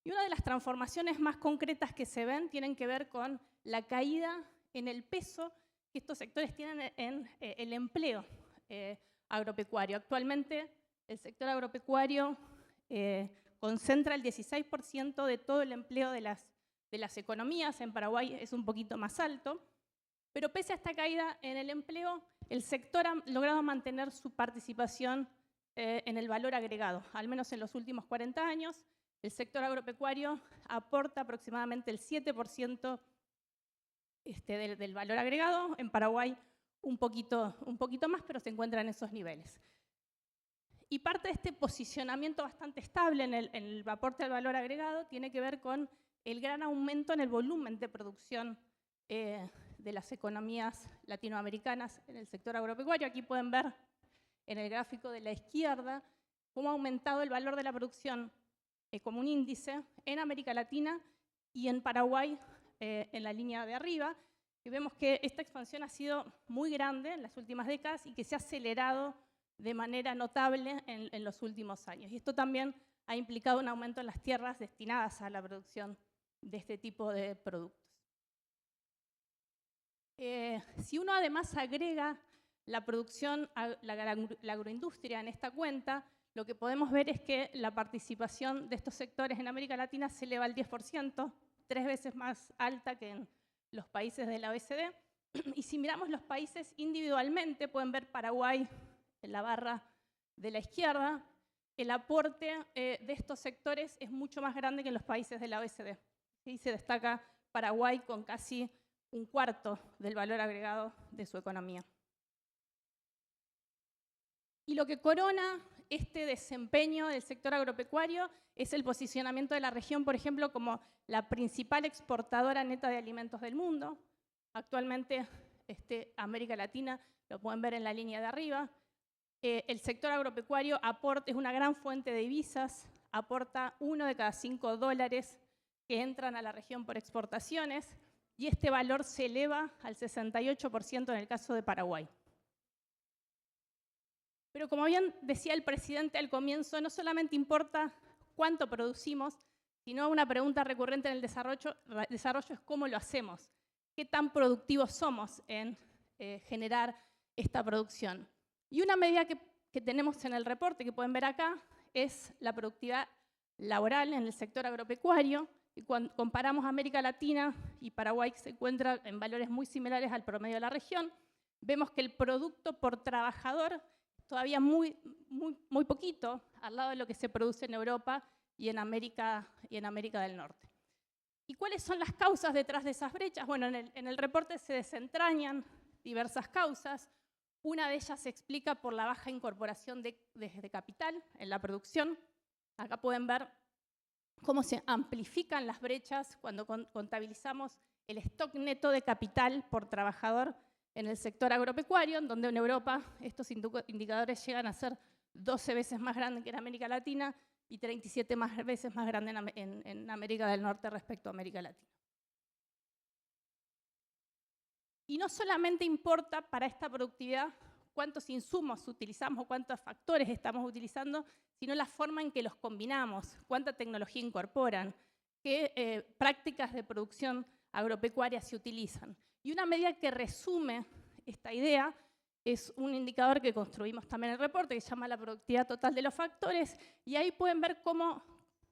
Y una de las transformaciones más concretas que se ven tienen que ver con la caída en el peso que estos sectores tienen en el empleo agropecuario. Actualmente, el sector agropecuario concentra el 16% de todo el empleo de las economías. En Paraguay es un poquito más alto, pero pese a esta caída en el empleo, el sector ha logrado mantener su participación en el valor agregado. Al menos en los últimos 40 años, el sector agropecuario aporta aproximadamente el 7% del valor agregado. En Paraguay un poquito más, pero se encuentra en esos niveles. Y parte de este posicionamiento bastante estable en el aporte al valor agregado tiene que ver con el gran aumento en el volumen de producción de las economías latinoamericanas en el sector agropecuario. Aquí pueden ver en el gráfico de la izquierda cómo ha aumentado el valor de la producción como un índice en América Latina y en Paraguay en la línea de arriba. Y vemos que esta expansión ha sido muy grande en las últimas décadas y que se ha acelerado de manera notable en los últimos años. Y esto también ha implicado un aumento en las tierras destinadas a la producción de este tipo de productos. Si uno además agrega la producción, la agroindustria en esta cuenta, lo que podemos ver es que la participación de estos sectores en América Latina se eleva al 10%, 3 veces más alta que en los países de la OECD. Y si miramos los países individualmente, pueden ver Paraguay en la barra de la izquierda, el aporte de estos sectores es mucho más grande que en los países de la OECD. ¿Sí? Se destaca Paraguay con casi 1/4 del valor agregado de su economía. Y lo que corona este desempeño del sector agropecuario es el posicionamiento de la región, por ejemplo, como la principal exportadora neta de alimentos del mundo. Actualmente, América Latina, lo pueden ver en la línea de arriba. El sector agropecuario es una gran fuente de divisas, aporta 1 de cada 5 dólares que entran a la región por exportaciones, y este valor se eleva al 68% en el caso de Paraguay. Pero como bien decía el presidente al comienzo, no solamente importa cuánto producimos, sino una pregunta recurrente en el desarrollo es cómo lo hacemos, qué tan productivos somos en generar esta producción. Y una medida que tenemos en el reporte, que pueden ver acá, es la productividad laboral en el sector agropecuario. Y cuando comparamos América Latina y Paraguay, que se encuentra en valores muy similares al promedio de la región, vemos que el producto por trabajador todavía muy poquito al lado de lo que se produce en Europa y en América del Norte. ¿Y cuáles son las causas detrás de esas brechas? Bueno, en el reporte se desentrañan diversas causas. Una de ellas se explica por la baja incorporación de capital en la producción. Acá pueden ver cómo se amplifican las brechas cuando contabilizamos el stock neto de capital por trabajador en el sector agropecuario, en donde en Europa estos indicadores llegan a ser 12 veces más grandes que en América Latina y 37 veces más grandes en América del Norte respecto a América Latina. Y no solamente importa para esta productividad cuántos insumos utilizamos o cuántos factores estamos utilizando, sino la forma en que los combinamos, cuánta tecnología incorporan, qué prácticas de producción agropecuaria se utilizan. Y una medida que resume esta idea es un indicador que construimos también en el reporte, que se llama la productividad total de los factores, y ahí pueden ver cómo,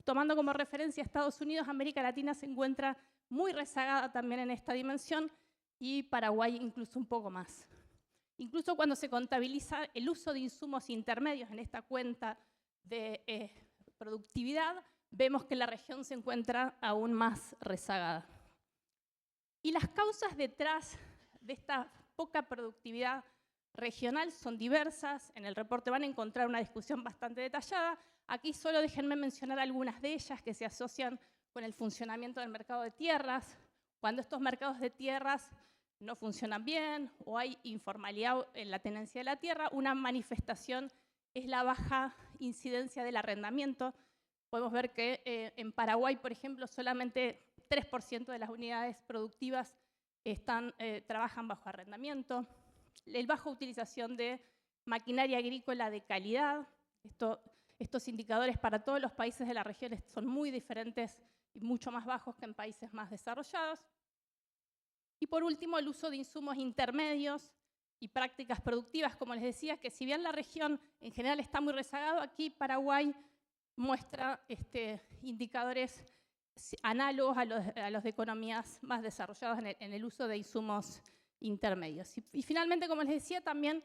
tomando como referencia a Estados Unidos, América Latina se encuentra muy rezagada también en esta dimensión, y Paraguay incluso un poco más. Incluso cuando se contabiliza el uso de insumos intermedios en esta cuenta de productividad, vemos que la región se encuentra aún más rezagada. Y las causas detrás de esta poca productividad regional son diversas. En el reporte van a encontrar una discusión bastante detallada. Aquí solo déjenme mencionar algunas de ellas que se asocian con el funcionamiento del mercado de tierras. Cuando estos mercados de tierras no funcionan bien o hay informalidad en la tenencia de la tierra, una manifestación es la baja incidencia del arrendamiento. Podemos ver que en Paraguay, por ejemplo, solamente 3% de las unidades productivas trabajan bajo arrendamiento. La baja utilización de maquinaria agrícola de calidad. Estos indicadores para todos los países de la región son muy diferentes y mucho más bajos que en países más desarrollados. Y por último, el uso de insumos intermedios y prácticas productivas, como les decía, que si bien la región en general está muy rezagado, aquí Paraguay muestra indicadores análogos a los de economías más desarrolladas en el uso de insumos intermedios. Y finalmente, como les decía, también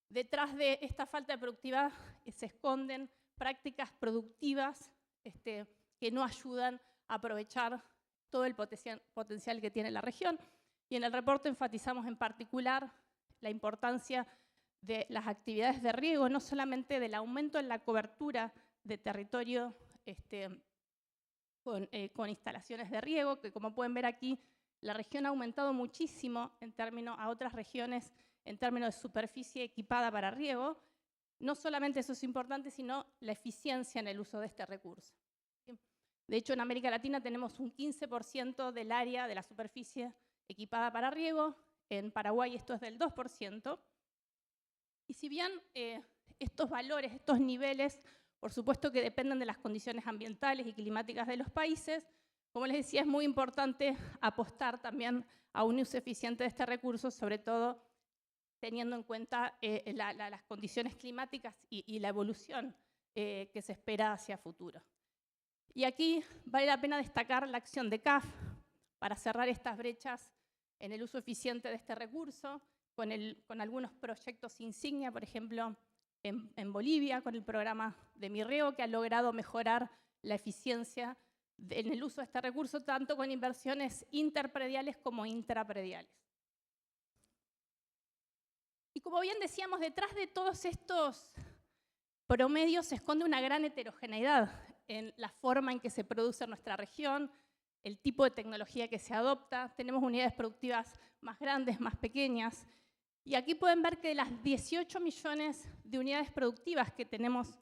detrás de esta falta de productividad se esconden prácticas productivas que no ayudan a aprovechar todo el potencial que tiene la región. Y en el reporte enfatizamos en particular la importancia de las actividades de riego, no solamente del aumento en la cobertura de territorio con instalaciones de riego, que como pueden ver aquí, la región ha aumentado muchísimo a otras regiones en términos de superficie equipada para riego. No solamente eso es importante, sino la eficiencia en el uso de este recurso. De hecho, en América Latina tenemos un 15% del área de la superficie equipada para riego. En Paraguay esto es del 2%. Y si bien estos valores, estos niveles, por supuesto que dependen de las condiciones ambientales y climáticas de los países, como les decía, es muy importante apostar también a un uso eficiente de este recurso, sobre todo teniendo en cuenta las condiciones climáticas y la evolución que se espera hacia futuro. Y aquí vale la pena destacar la acción de CAF para cerrar estas brechas en el uso eficiente de este recurso, con algunos proyectos insignia, por ejemplo, en Bolivia, con el programa de Mi Riego, que ha logrado mejorar la eficiencia en el uso de este recurso, tanto con inversiones interprediales como intraprediales. Y como bien decíamos, detrás de todos estos promedios se esconde una gran heterogeneidad en la forma en que se produce en nuestra región, el tipo de tecnología que se adopta. Tenemos unidades productivas más grandes, más pequeñas. Y aquí pueden ver que de las 18 millones de unidades productivas que tenemos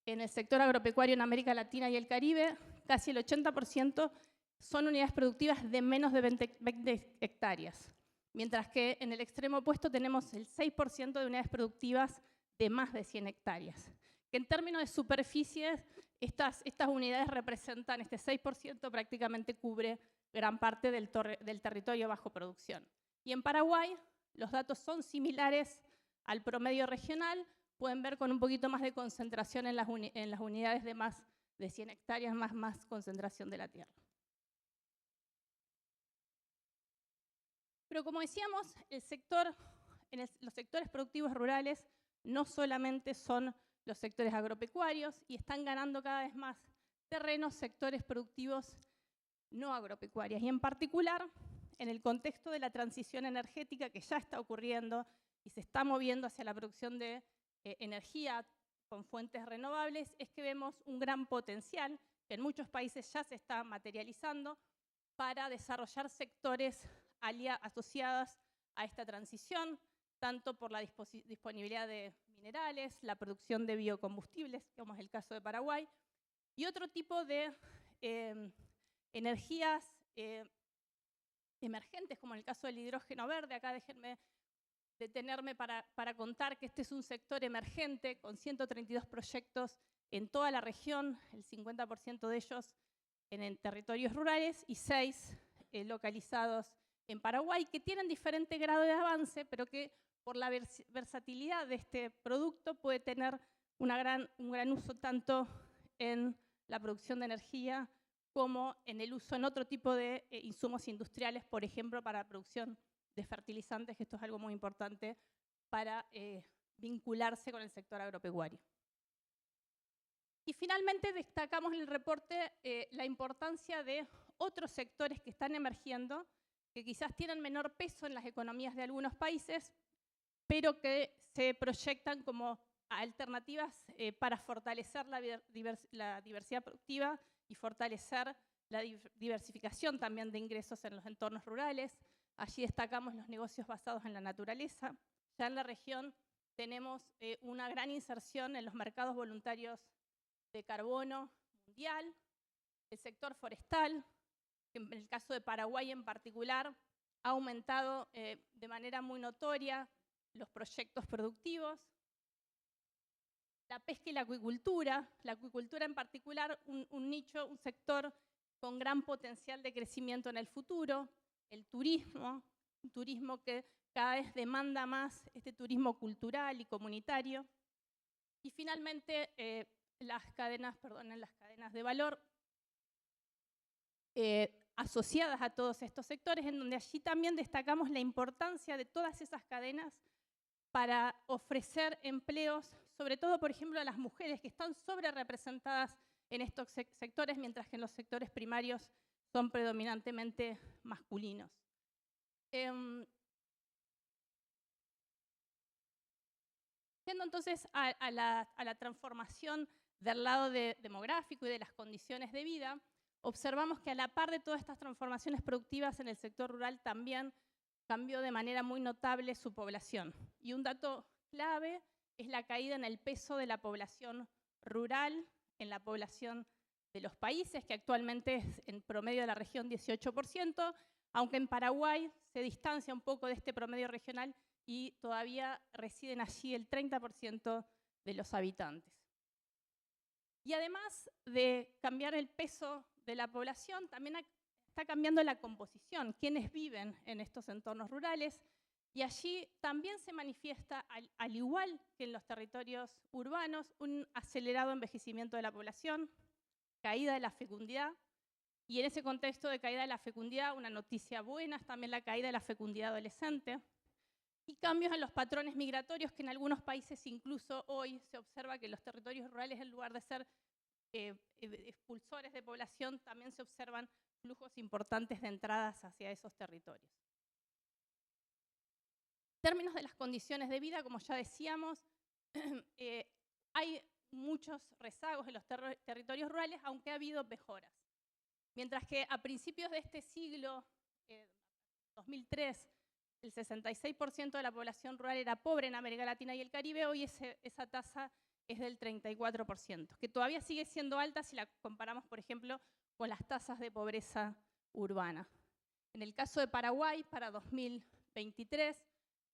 en el sector agropecuario en América Latina y el Caribe, casi el 80% son unidades productivas de menos de 20 hectáreas. Mientras que en el extremo opuesto tenemos el 6% de unidades productivas de más de 100 hectáreas. Que en términos de superficie, estas unidades representan, este 6% prácticamente cubre gran parte del territorio bajo producción. Y en Paraguay los datos son similares al promedio regional. Pueden ver con un poquito más de concentración en las unidades de más de 100 hectáreas, más concentración de la tierra. Pero como decíamos, los sectores productivos rurales no solamente son los sectores agropecuarios y están ganando cada vez más terrenos sectores productivos no agropecuarios. Y en particular, en el contexto de la transición energética que ya está ocurriendo y se está moviendo hacia la producción de energía con fuentes renovables, es que vemos un gran potencial que en muchos países ya se está materializando para desarrollar sectores asociados a esta transición, tanto por la disponibilidad de minerales, la producción de biocombustibles, como es el caso de Paraguay, y otro tipo de energías emergentes, como en el caso del hidrógeno verde. Acá déjenme detenerme para contar que este es un sector emergente con 132 proyectos en toda la región, el 50% de ellos en territorios rurales y 6 localizados en Paraguay, que tienen diferente grado de avance, pero que por la versatilidad de este producto puede tener un gran uso tanto en la producción de energía como en el uso en otro tipo de insumos industriales, por ejemplo, para la producción de fertilizantes, que esto es algo muy importante para vincularse con el sector agropecuario. Y finalmente destacamos en el reporte la importancia de otros sectores que están emergiendo, que quizás tienen menor peso en las economías de algunos países, pero que se proyectan como alternativas para fortalecer la diversidad productiva y fortalecer la diversificación también de ingresos en los entornos rurales. Allí destacamos los negocios basados en la naturaleza. Ya en la región tenemos una gran inserción en los mercados voluntarios de carbono mundial, el sector forestal, que en el caso de Paraguay en particular ha aumentado de manera muy notoria los proyectos productivos. La pesca y la acuicultura en particular, un nicho, un sector con gran potencial de crecimiento en el futuro. El turismo, un turismo que cada vez demanda más este turismo cultural y comunitario. Y finalmente, las cadenas de valor asociadas a todos estos sectores, en donde allí también destacamos la importancia de todas esas cadenas para ofrecer empleos, sobre todo, por ejemplo, a las mujeres que están sobre representadas en estos sectores, mientras que en los sectores primarios son predominantemente masculinos. Yendo entonces a la transformación del lado demográfico y de las condiciones de vida, observamos que a la par de todas estas transformaciones productivas en el sector rural también cambió de manera muy notable su población. Y un dato clave es la caída en el peso de la población rural en la población de los países, que actualmente es en promedio de la región 18%, aunque en Paraguay se distancia un poco de este promedio regional y todavía residen allí el 30% de los habitantes. Y además de cambiar el peso de la población, también está cambiando la composición, quienes viven en estos entornos rurales, y allí también se manifiesta, al igual que en los territorios urbanos, un acelerado envejecimiento de la población, caída de la fecundidad, y en ese contexto de caída de la fecundidad, una noticia buena es también la caída de la fecundidad adolescente, y cambios en los patrones migratorios, que en algunos países incluso hoy se observa que en los territorios rurales, en lugar de ser expulsores de población, también se observan flujos importantes de entradas hacia esos territorios. En términos de las condiciones de vida, como ya decíamos, hay muchos rezagos en los territorios rurales, aunque ha habido mejoras. Mientras que a principios de este siglo, 2003, el 66% de la población rural era pobre en América Latina y el Caribe, hoy esa tasa es del 34%, que todavía sigue siendo alta si la comparamos, por ejemplo, con las tasas de pobreza urbana. En el caso de Paraguay, para 2023,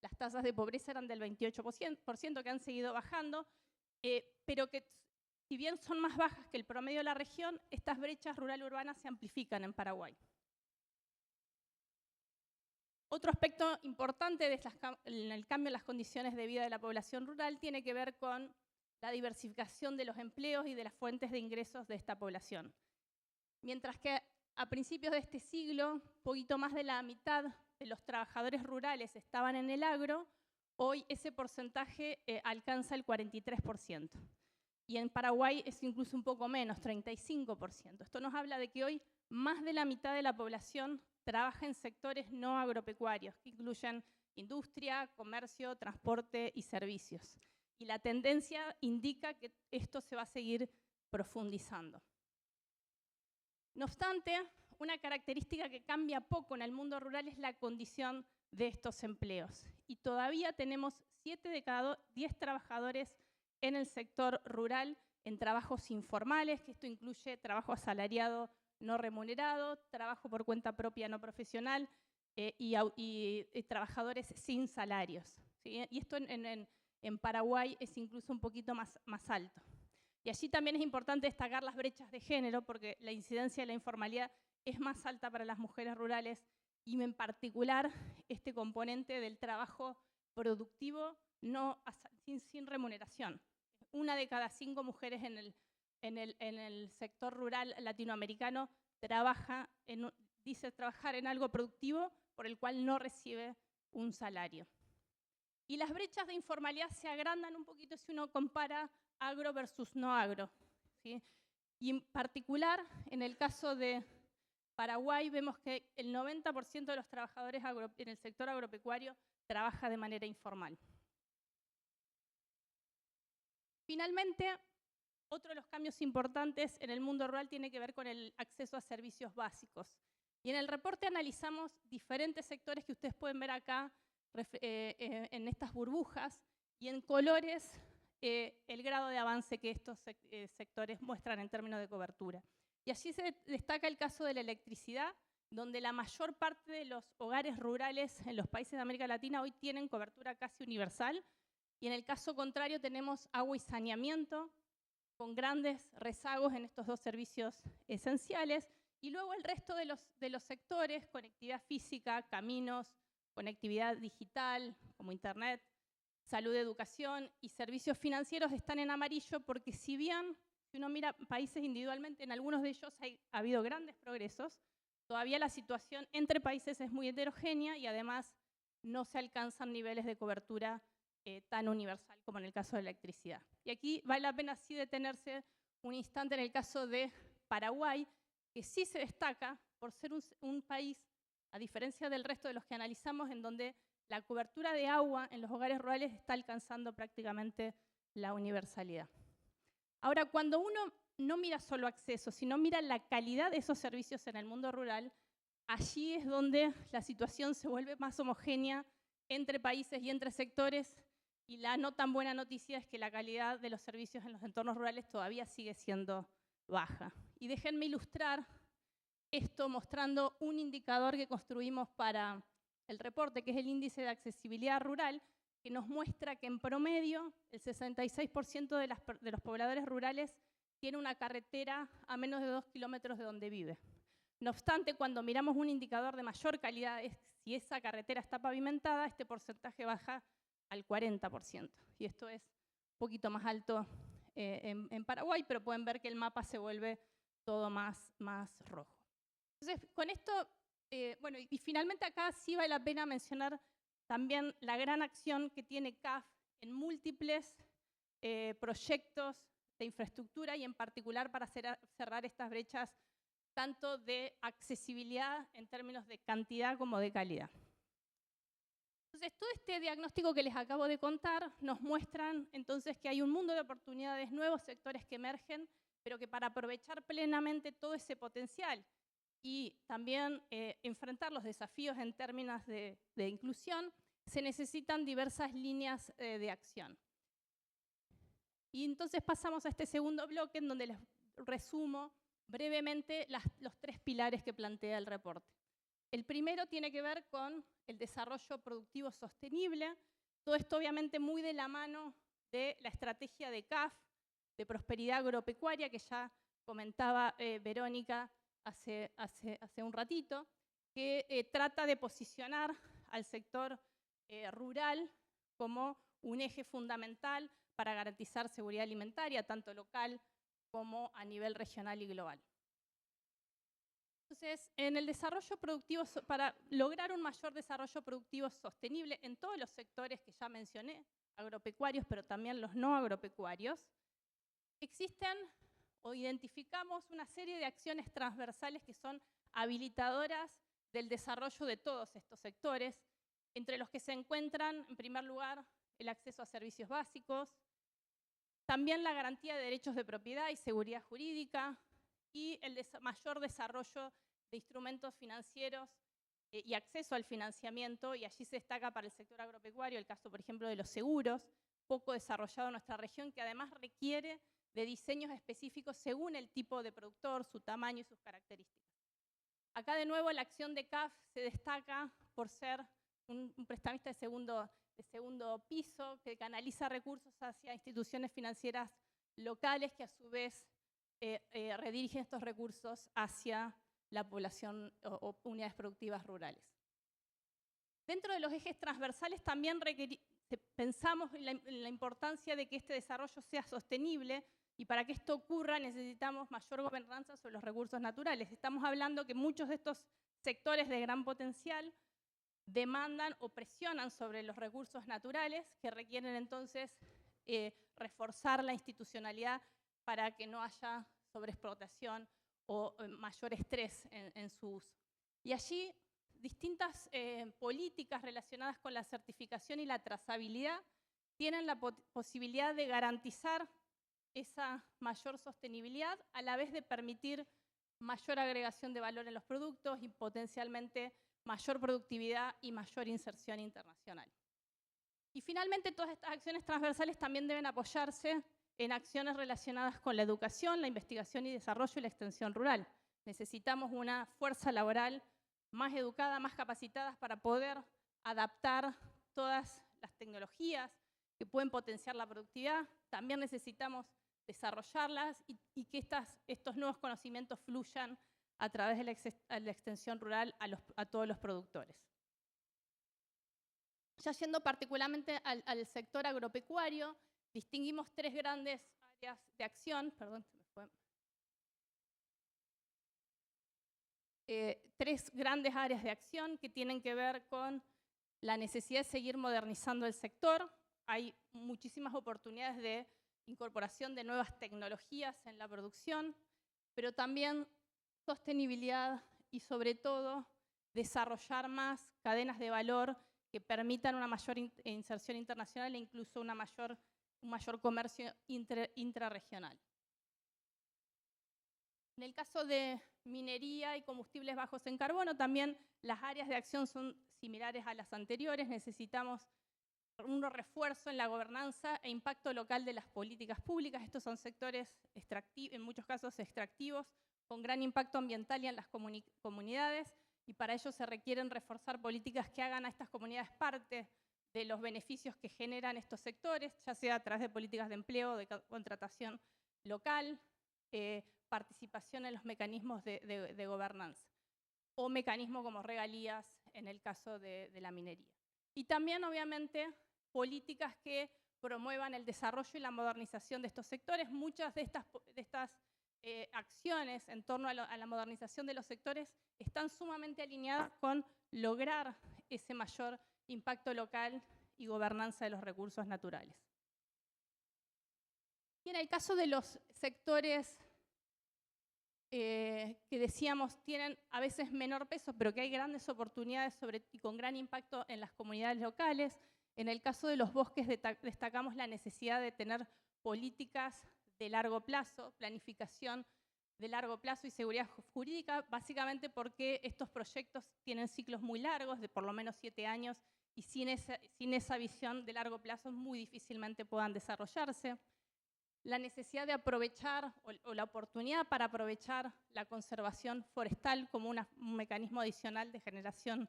las tasas de pobreza eran del 28%, que han seguido bajando, pero que si bien son más bajas que el promedio de la región, estas brechas rural-urbanas se amplifican en Paraguay. Otro aspecto importante en el cambio en las condiciones de vida de la población rural tiene que ver con la diversificación de los empleos y de las fuentes de ingresos de esta población. Mientras que a principios de este siglo, poquito más de la mitad de los trabajadores rurales estaban en el agro, hoy ese porcentaje alcanza el 43%. Y en Paraguay es incluso un poco menos, 35%. Esto nos habla de que hoy más de la mitad de la población trabaja en sectores no agropecuarios, que incluyen industria, comercio, transporte y servicios. Y la tendencia indica que esto se va a seguir profundizando. No obstante, una característica que cambia poco en el mundo rural es la condición de estos empleos. Y todavía tenemos 7 de cada 10 trabajadores en el sector rural en trabajos informales, que esto incluye trabajo asalariado no remunerado, trabajo por cuenta propia no profesional y trabajadores sin salarios, ¿sí? Y esto en Paraguay es incluso un poquito más alto. Y allí también es importante destacar las brechas de género, porque la incidencia de la informalidad es más alta para las mujeres rurales y en particular este componente del trabajo productivo sin remuneración. 1 de cada 5 mujeres en el sector rural latinoamericano dice trabajar en algo productivo por el cual no recibe un salario. Y las brechas de informalidad se agrandan un poquito si uno compara agro versus no agro, ¿sí? Y en particular, en el caso de Paraguay, vemos que el 90% de los trabajadores en el sector agropecuario trabaja de manera informal. Finalmente, otro de los cambios importantes en el mundo rural tiene que ver con el acceso a servicios básicos. Y en el reporte analizamos diferentes sectores que ustedes pueden ver acá en estas burbujas y en colores el grado de avance que estos sectores muestran en términos de cobertura. Y allí se destaca el caso de la electricidad, donde la mayor parte de los hogares rurales en los países de América Latina hoy tienen cobertura casi universal. Y en el caso contrario tenemos agua y saneamiento, con grandes rezagos en estos 2 servicios esenciales. Y luego el resto de los sectores, conectividad física, caminos, conectividad digital, como internet, salud, educación y servicios financieros están en amarillo, porque si bien, si uno mira países individualmente, en algunos de ellos ha habido grandes progresos, todavía la situación entre países es muy heterogénea y además no se alcanzan niveles de cobertura tan universal como en el caso de la electricidad. Y aquí vale la pena sí detenerse un instante en el caso de Paraguay, que sí se destaca por ser un país, a diferencia del resto de los que analizamos, en donde la cobertura de agua en los hogares rurales está alcanzando prácticamente la universalidad. Ahora, cuando uno no mira solo acceso, sino mira la calidad de esos servicios en el mundo rural, allí es donde la situación se vuelve más homogénea entre países y entre sectores, y la no tan buena noticia es que la calidad de los servicios en los entornos rurales todavía sigue siendo baja. Y déjenme ilustrar esto mostrando un indicador que construimos para el reporte, que es el índice de accesibilidad rural, que nos muestra que en promedio el 66% de los pobladores rurales tiene una carretera a menos de 2 kilómetros de donde vive. No obstante, cuando miramos un indicador de mayor calidad, si esa carretera está pavimentada, este porcentaje baja al 40%. Y esto es un poquito más alto en Paraguay, pero pueden ver que el mapa se vuelve todo más rojo. Entonces, con esto, bueno, y finalmente acá sí vale la pena mencionar también la gran acción que tiene CAF en múltiples proyectos de infraestructura y en particular para cerrar estas brechas tanto de accesibilidad en términos de cantidad como de calidad. Entonces, todo este diagnóstico que les acabo de contar nos muestran entonces que hay un mundo de oportunidades, nuevos sectores que emergen, pero que para aprovechar plenamente todo ese potencial y también enfrentar los desafíos en términos de inclusión, se necesitan diversas líneas de acción. Y entonces pasamos a este segundo bloque en donde les resumo brevemente los 3 pilares que plantea el reporte. El primero tiene que ver con el desarrollo productivo sostenible, todo esto obviamente muy de la mano de la estrategia de CAF, de prosperidad agropecuaria, que ya comentaba Verónica hace un ratito, que trata de posicionar al sector rural como un eje fundamental para garantizar seguridad alimentaria, tanto local como a nivel regional y global. Entonces, en el desarrollo productivo, para lograr un mayor desarrollo productivo sostenible en todos los sectores que ya mencioné, agropecuarios, pero también los no agropecuarios, existen o identificamos una serie de acciones transversales que son habilitadoras del desarrollo de todos estos sectores, entre los que se encuentran, en primer lugar, el acceso a servicios básicos, también la garantía de derechos de propiedad y seguridad jurídica, y el mayor desarrollo de instrumentos financieros y acceso al financiamiento, y allí se destaca para el sector agropecuario el caso, por ejemplo, de los seguros, poco desarrollado en nuestra región, que además requiere de diseños específicos según el tipo de productor, su tamaño y sus características. Acá de nuevo la acción de CAF se destaca por ser un prestamista de segundo piso que canaliza recursos hacia instituciones financieras locales que a su vez redirigen estos recursos hacia la población o unidades productivas rurales. Dentro de los ejes transversales también pensamos en la importancia de que este desarrollo sea sostenible, y para que esto ocurra necesitamos mayor gobernanza sobre los recursos naturales. Estamos hablando que muchos de estos sectores de gran potencial demandan o presionan sobre los recursos naturales, que requieren entonces reforzar la institucionalidad para que no haya sobreexplotación o mayor estrés en su uso. Y allí distintas políticas relacionadas con la certificación y la trazabilidad tienen la posibilidad de garantizar esa mayor sostenibilidad, a la vez de permitir mayor agregación de valor en los productos y potencialmente mayor productividad y mayor inserción internacional. Y finalmente, todas estas acciones transversales también deben apoyarse en acciones relacionadas con la educación, la investigación y desarrollo y la extensión rural. Necesitamos una fuerza laboral más educada, más capacitada para poder adaptar todas las tecnologías que pueden potenciar la productividad. También necesitamos desarrollarlas y que estos nuevos conocimientos fluyan a través de la extensión rural a todos los productores. Ya yendo particularmente al sector agropecuario, distinguimos tres grandes áreas de acción, tres grandes áreas de acción que tienen que ver con la necesidad de seguir modernizando el sector. Hay muchísimas oportunidades de incorporación de nuevas tecnologías en la producción, pero también sostenibilidad y, sobre todo, desarrollar más cadenas de valor que permitan una mayor inserción internacional e incluso un mayor comercio intrarregional. En el caso de minería y combustibles bajos en carbono, también las áreas de acción son similares a las anteriores. Necesitamos un refuerzo en la gobernanza e impacto local de las políticas públicas. Estos son sectores en muchos casos extractivos, con gran impacto ambiental y en las comunidades, y para ello se requieren reforzar políticas que hagan a estas comunidades parte de los beneficios que generan estos sectores, ya sea a través de políticas de empleo, de contratación local, participación en los mecanismos de gobernanza, o mecanismos como regalías en el caso de la minería. Y también, obviamente, políticas que promuevan el desarrollo y la modernización de estos sectores. Muchas de estas acciones en torno a la modernización de los sectores están sumamente alineadas con lograr ese mayor impacto local y gobernanza de los recursos naturales. Y en el caso de los sectores que decíamos tienen a veces menor peso, pero que hay grandes oportunidades y con gran impacto en las comunidades locales. En el caso de los bosques destacamos la necesidad de tener políticas de largo plazo, planificación de largo plazo y seguridad jurídica, básicamente porque estos proyectos tienen ciclos muy largos, de por lo menos 7 años, y sin esa visión de largo plazo muy difícilmente puedan desarrollarse. La necesidad de aprovechar o la oportunidad para aprovechar la conservación forestal como un mecanismo adicional de generación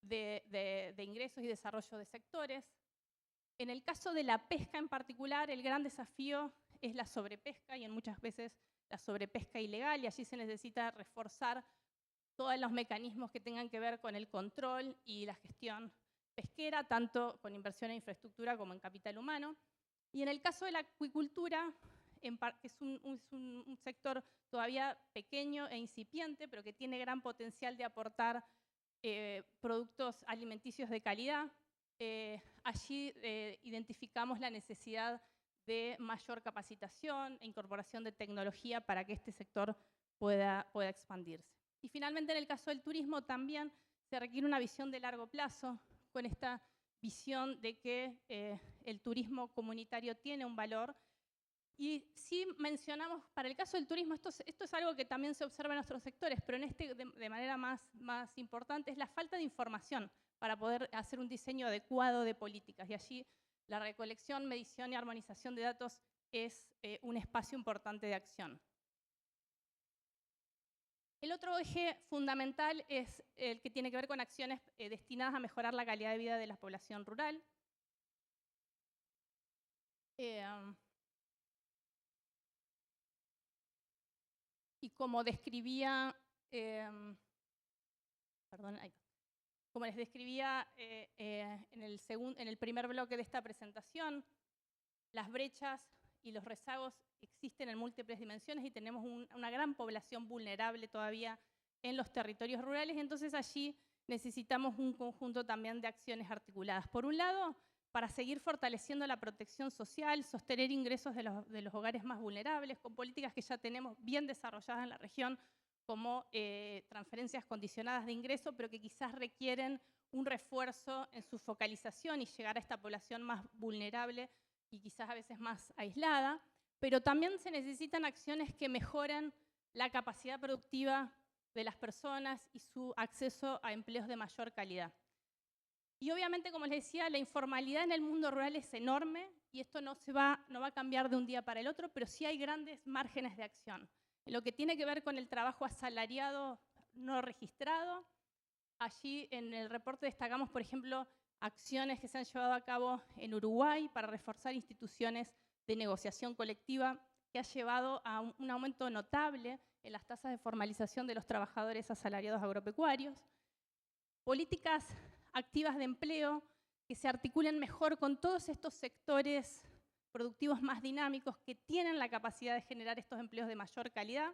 de ingresos y desarrollo de sectores. En el caso de la pesca en particular, el gran desafío es la sobrepesca y en muchas veces la sobrepesca ilegal, y allí se necesita reforzar todos los mecanismos que tengan que ver con el control y la gestión pesquera, tanto con inversión en infraestructura como en capital humano. Y en el caso de la acuicultura, es un sector todavía pequeño e incipiente, pero que tiene gran potencial de aportar productos alimenticios de calidad. Allí identificamos la necesidad de mayor capacitación e incorporación de tecnología para que este sector pueda expandirse. Y finalmente, en el caso del turismo, también se requiere una visión de largo plazo, con esta visión de que el turismo comunitario tiene un valor. Y sí mencionamos, para el caso del turismo, esto es algo que también se observa en nuestros sectores, pero en este de manera más importante, es la falta de información para poder hacer un diseño adecuado de políticas. Y allí la recolección, medición y armonización de datos es un espacio importante de acción. El otro eje fundamental es el que tiene que ver con acciones destinadas a mejorar la calidad de vida de la población rural. Y como describía, como les describía en el primer bloque de esta presentación, las brechas y los rezagos existen en múltiples dimensiones y tenemos una gran población vulnerable todavía en los territorios rurales. Entonces allí necesitamos un conjunto también de acciones articuladas. Por un lado, para seguir fortaleciendo la protección social, sostener ingresos de los hogares más vulnerables, con políticas que ya tenemos bien desarrolladas en la región, como transferencias condicionadas de ingreso, pero que quizás requieren un refuerzo en su focalización y llegar a esta población más vulnerable y quizás a veces más aislada. Pero también se necesitan acciones que mejoren la capacidad productiva de las personas y su acceso a empleos de mayor calidad. Y obviamente, como les decía, la informalidad en el mundo rural es enorme y esto no va a cambiar de un día para el otro, pero sí hay grandes márgenes de acción. En lo que tiene que ver con el trabajo asalariado no registrado, allí en el reporte destacamos, por ejemplo, acciones que se han llevado a cabo en Uruguay para reforzar instituciones de negociación colectiva, que ha llevado a un aumento notable en las tasas de formalización de los trabajadores asalariados agropecuarios. Políticas activas de empleo que se articulen mejor con todos estos sectores productivos más dinámicos que tienen la capacidad de generar estos empleos de mayor calidad.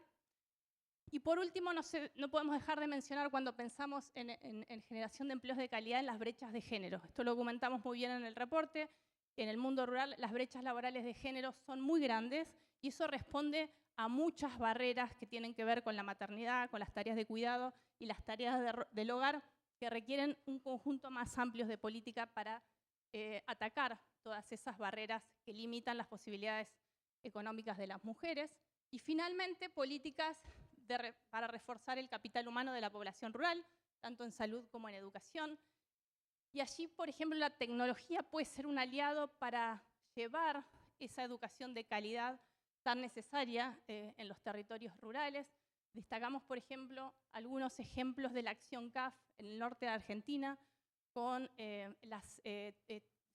Y por último, no podemos dejar de mencionar cuando pensamos en generación de empleos de calidad en las brechas de género. Esto lo documentamos muy bien en el reporte. En el mundo rural las brechas laborales de género son muy grandes y eso responde a muchas barreras que tienen que ver con la maternidad, con las tareas de cuidado y las tareas del hogar, que requieren un conjunto más amplio de política para atacar todas esas barreras que limitan las posibilidades económicas de las mujeres. Y finalmente, políticas para reforzar el capital humano de la población rural, tanto en salud como en educación. Y allí, por ejemplo, la tecnología puede ser un aliado para llevar esa educación de calidad tan necesaria en los territorios rurales. Destacamos, por ejemplo, algunos ejemplos de la acción CAF en el norte de Argentina, con las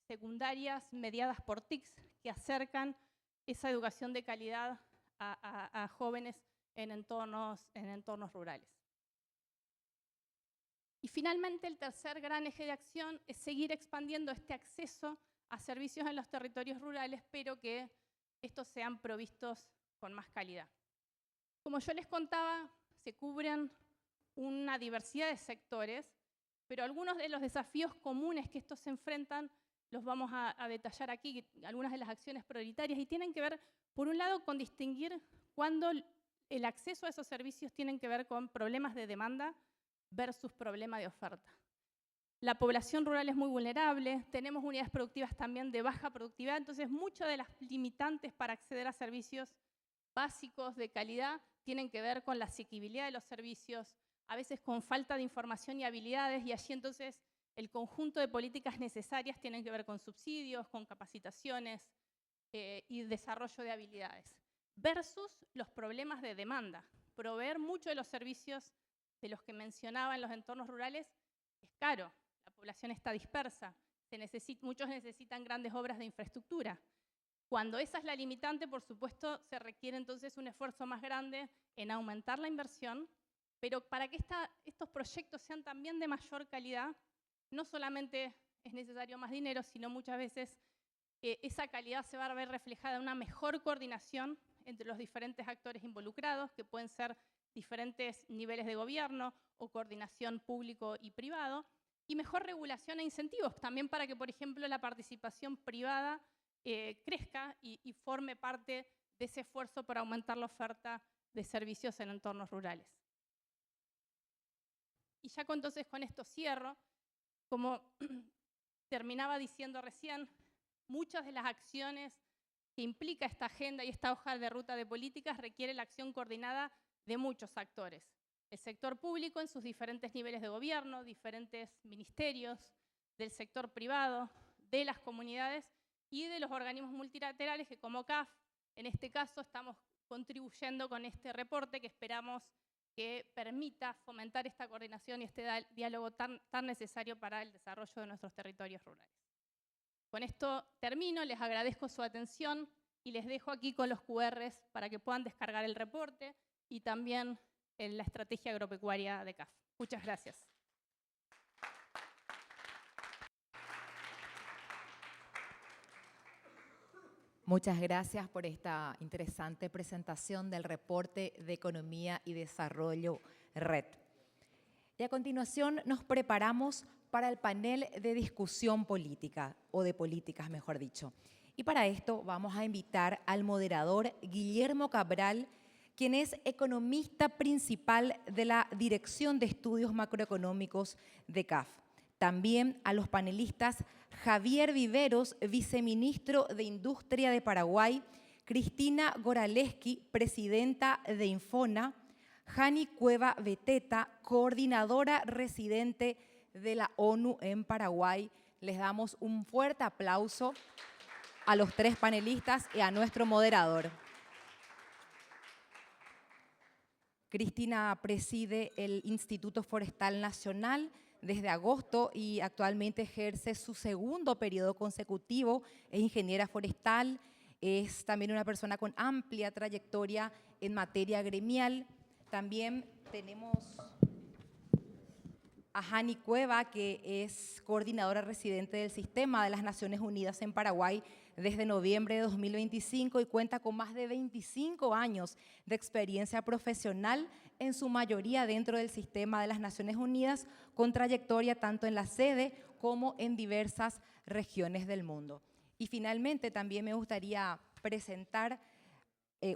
secundarias mediadas por TICs, que acercan esa educación de calidad a jóvenes en entornos rurales. Y finalmente, el tercer gran eje de acción es seguir expandiendo este acceso a servicios en los territorios rurales, pero que estos sean provistos con más calidad. Como yo les contaba, se cubren una diversidad de sectores, pero algunos de los desafíos comunes que estos se enfrentan los vamos a detallar aquí, algunas de las acciones prioritarias, y tienen que ver, por un lado, con distinguir cuándo el acceso a esos servicios tienen que ver con problemas de demanda versus problema de oferta. La población rural es muy vulnerable, tenemos unidades productivas también de baja productividad, entonces muchas de las limitantes para acceder a servicios básicos de calidad tienen que ver con la asequibilidad de los servicios, a veces con falta de información y habilidades, y allí entonces el conjunto de políticas necesarias tienen que ver con subsidios, con capacitaciones y desarrollo de habilidades, versus los problemas de demanda. Proveer muchos de los servicios de los que mencionaba en los entornos rurales es caro, la población está dispersa, muchos necesitan grandes obras de infraestructura. Cuando esa es la limitante, por supuesto, se requiere entonces un esfuerzo más grande en aumentar la inversión, pero para que estos proyectos sean también de mayor calidad, no solamente es necesario más dinero, sino muchas veces esa calidad se va a ver reflejada en una mejor coordinación entre los diferentes actores involucrados, que pueden ser diferentes niveles de gobierno o coordinación público y privado, y mejor regulación e incentivos, también para que, por ejemplo, la participación privada crezca y forme parte de ese esfuerzo por aumentar la oferta de servicios en entornos rurales. Y ya entonces con esto cierro. Como terminaba diciendo recién, muchas de las acciones que implica esta agenda y esta hoja de ruta de políticas requiere la acción coordinada de muchos actores. El sector público en sus diferentes niveles de gobierno, diferentes ministerios, del sector privado, de las comunidades y de los organismos multilaterales que como CAF, en este caso, estamos contribuyendo con este reporte que esperamos que permita fomentar esta coordinación y este diálogo tan necesario para el desarrollo de nuestros territorios rurales. Con esto termino, les agradezco su atención y les dejo aquí con los QRs para que puedan descargar el reporte y también la estrategia agropecuaria de CAF. Muchas gracias. Muchas gracias por esta interesante presentación del reporte de Economía y Desarrollo RED. Y a continuación nos preparamos para el panel de discusión política, o de políticas mejor dicho. Y para esto vamos a invitar al moderador Guillermo Cabral, quien es economista principal de la Dirección de Estudios Macroeconómicos de CAF. También a los panelistas Javier Viveros, viceministro de Industria de Paraguay, Cristina Goraleski, presidenta de Infona, Jani Cueva Beteta, coordinadora residente de la ONU en Paraguay. Les damos un fuerte aplauso a los tres panelistas y a nuestro moderador. Cristina preside el Instituto Forestal Nacional desde agosto y actualmente ejerce su segundo periodo consecutivo. Es ingeniera forestal, es también una persona con amplia trayectoria en materia gremial. También tenemos a Jani Cueva, que es coordinadora residente del Sistema de las Naciones Unidas en Paraguay desde noviembre de 2025 y cuenta con más de 25 años de experiencia profesional, en su mayoría dentro del Sistema de las Naciones Unidas, con trayectoria tanto en la sede como en diversas regiones del mundo. Y finalmente también me gustaría presentar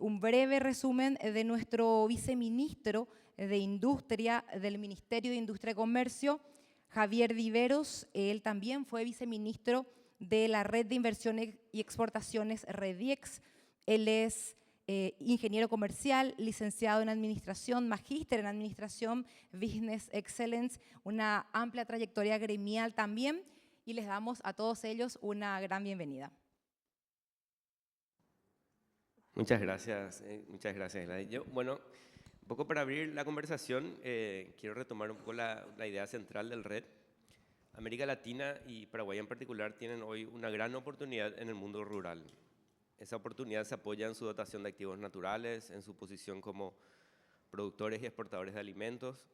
un breve resumen de nuestro viceministro de Industria del Ministerio de Industria y Comercio, Javier Viveros. Él también fue viceministro de la Red de Inversiones y Exportaciones REDIEX. Él es ingeniero comercial, licenciado en Administración, magíster en Administración, Business Excellence, una amplia trayectoria gremial también, y les damos a todos ellos una gran bienvenida. Muchas gracias, Gladys. Bueno, un poco para abrir la conversación, quiero retomar un poco la idea central del RED. América Latina y Paraguay en particular tienen hoy una gran oportunidad en el mundo rural. Esa oportunidad se apoya en su dotación de activos naturales, en su posición como productores y exportadores de alimentos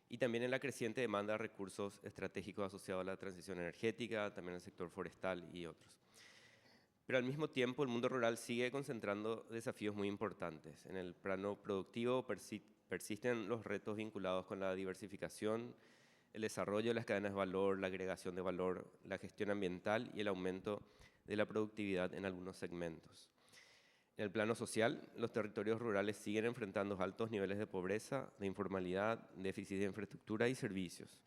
y también en la creciente demanda de recursos estratégicos asociados a la transición energética, también al sector forestal y otros. Pero al mismo tiempo el mundo rural sigue concentrando desafíos muy importantes. En el plano productivo persisten los retos vinculados con la diversificación, el desarrollo de las cadenas de valor, la agregación de valor, la gestión ambiental y el aumento de la productividad en algunos segmentos. En el plano social, los territorios rurales siguen enfrentando altos niveles de pobreza, de informalidad, déficit de infraestructura y servicios,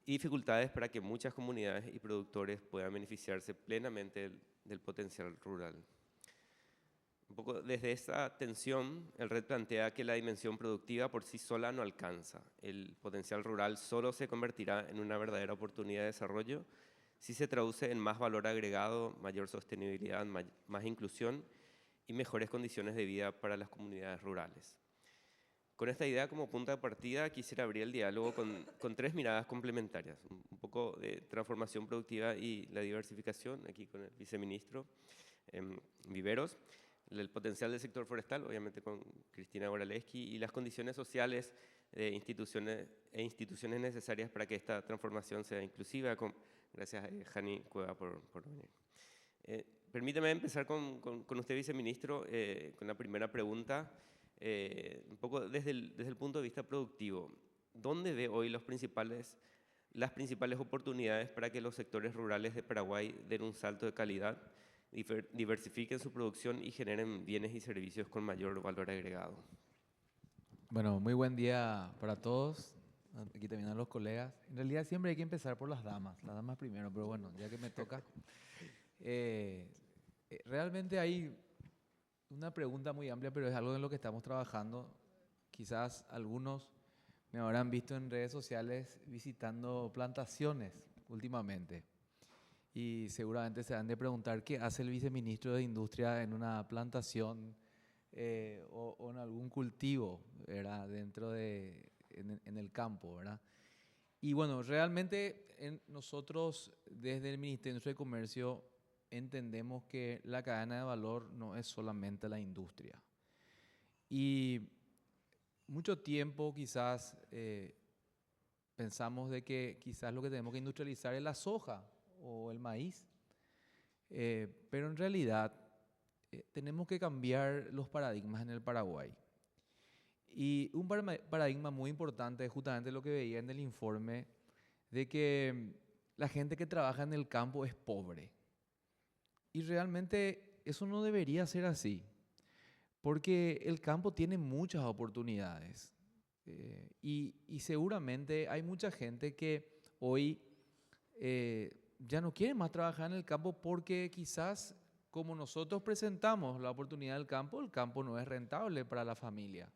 y dificultades para que muchas comunidades y productores puedan beneficiarse plenamente del potencial rural. Un poco desde esa tensión, el RED plantea que la dimensión productiva por sí sola no alcanza. El potencial rural solo se convertirá en una verdadera oportunidad de desarrollo si se traduce en más valor agregado, mayor sostenibilidad, más inclusión y mejores condiciones de vida para las comunidades rurales. Con esta idea como punto de partida, quisiera abrir el diálogo con tres miradas complementarias. Un poco de transformación productiva y la diversificación, aquí con el viceministro Viveros, el potencial del sector forestal, obviamente con Cristina Goraleski, y las condiciones sociales de instituciones necesarias para que esta transformación sea inclusiva. Gracias, Jani Cueva, por venir. Permíteme empezar con usted, viceministro, con la primera pregunta, un poco desde el punto de vista productivo. ¿Dónde ve hoy las principales oportunidades para que los sectores rurales de Paraguay den un salto de calidad, diversifiquen su producción y generen bienes y servicios con mayor valor agregado? Bueno, muy buen día para todos. Aquí también a los colegas. En realidad siempre hay que empezar por las damas primero, pero bueno, ya que me toca. Realmente hay una pregunta muy amplia, pero es algo en lo que estamos trabajando. Quizás algunos me habrán visto en redes sociales visitando plantaciones últimamente. Y seguramente se han de preguntar qué hace el viceministro de Industria en una plantación o en algún cultivo, ¿verdad? En el campo, ¿verdad? Y bueno, realmente nosotros desde el Ministerio de Industria y Comercio entendemos que la cadena de valor no es solamente la industria. Y mucho tiempo quizás pensamos de que quizás lo que tenemos que industrializar es la soja o el maíz, pero en realidad tenemos que cambiar los paradigmas en el Paraguay. Y un paradigma muy importante es justamente lo que veía en el informe, de que la gente que trabaja en el campo es pobre. Y realmente eso no debería ser así, porque el campo tiene muchas oportunidades. Y seguramente hay mucha gente que hoy ya no quiere más trabajar en el campo porque quizás como nosotros presentamos la oportunidad del campo, el campo no es rentable para la familia.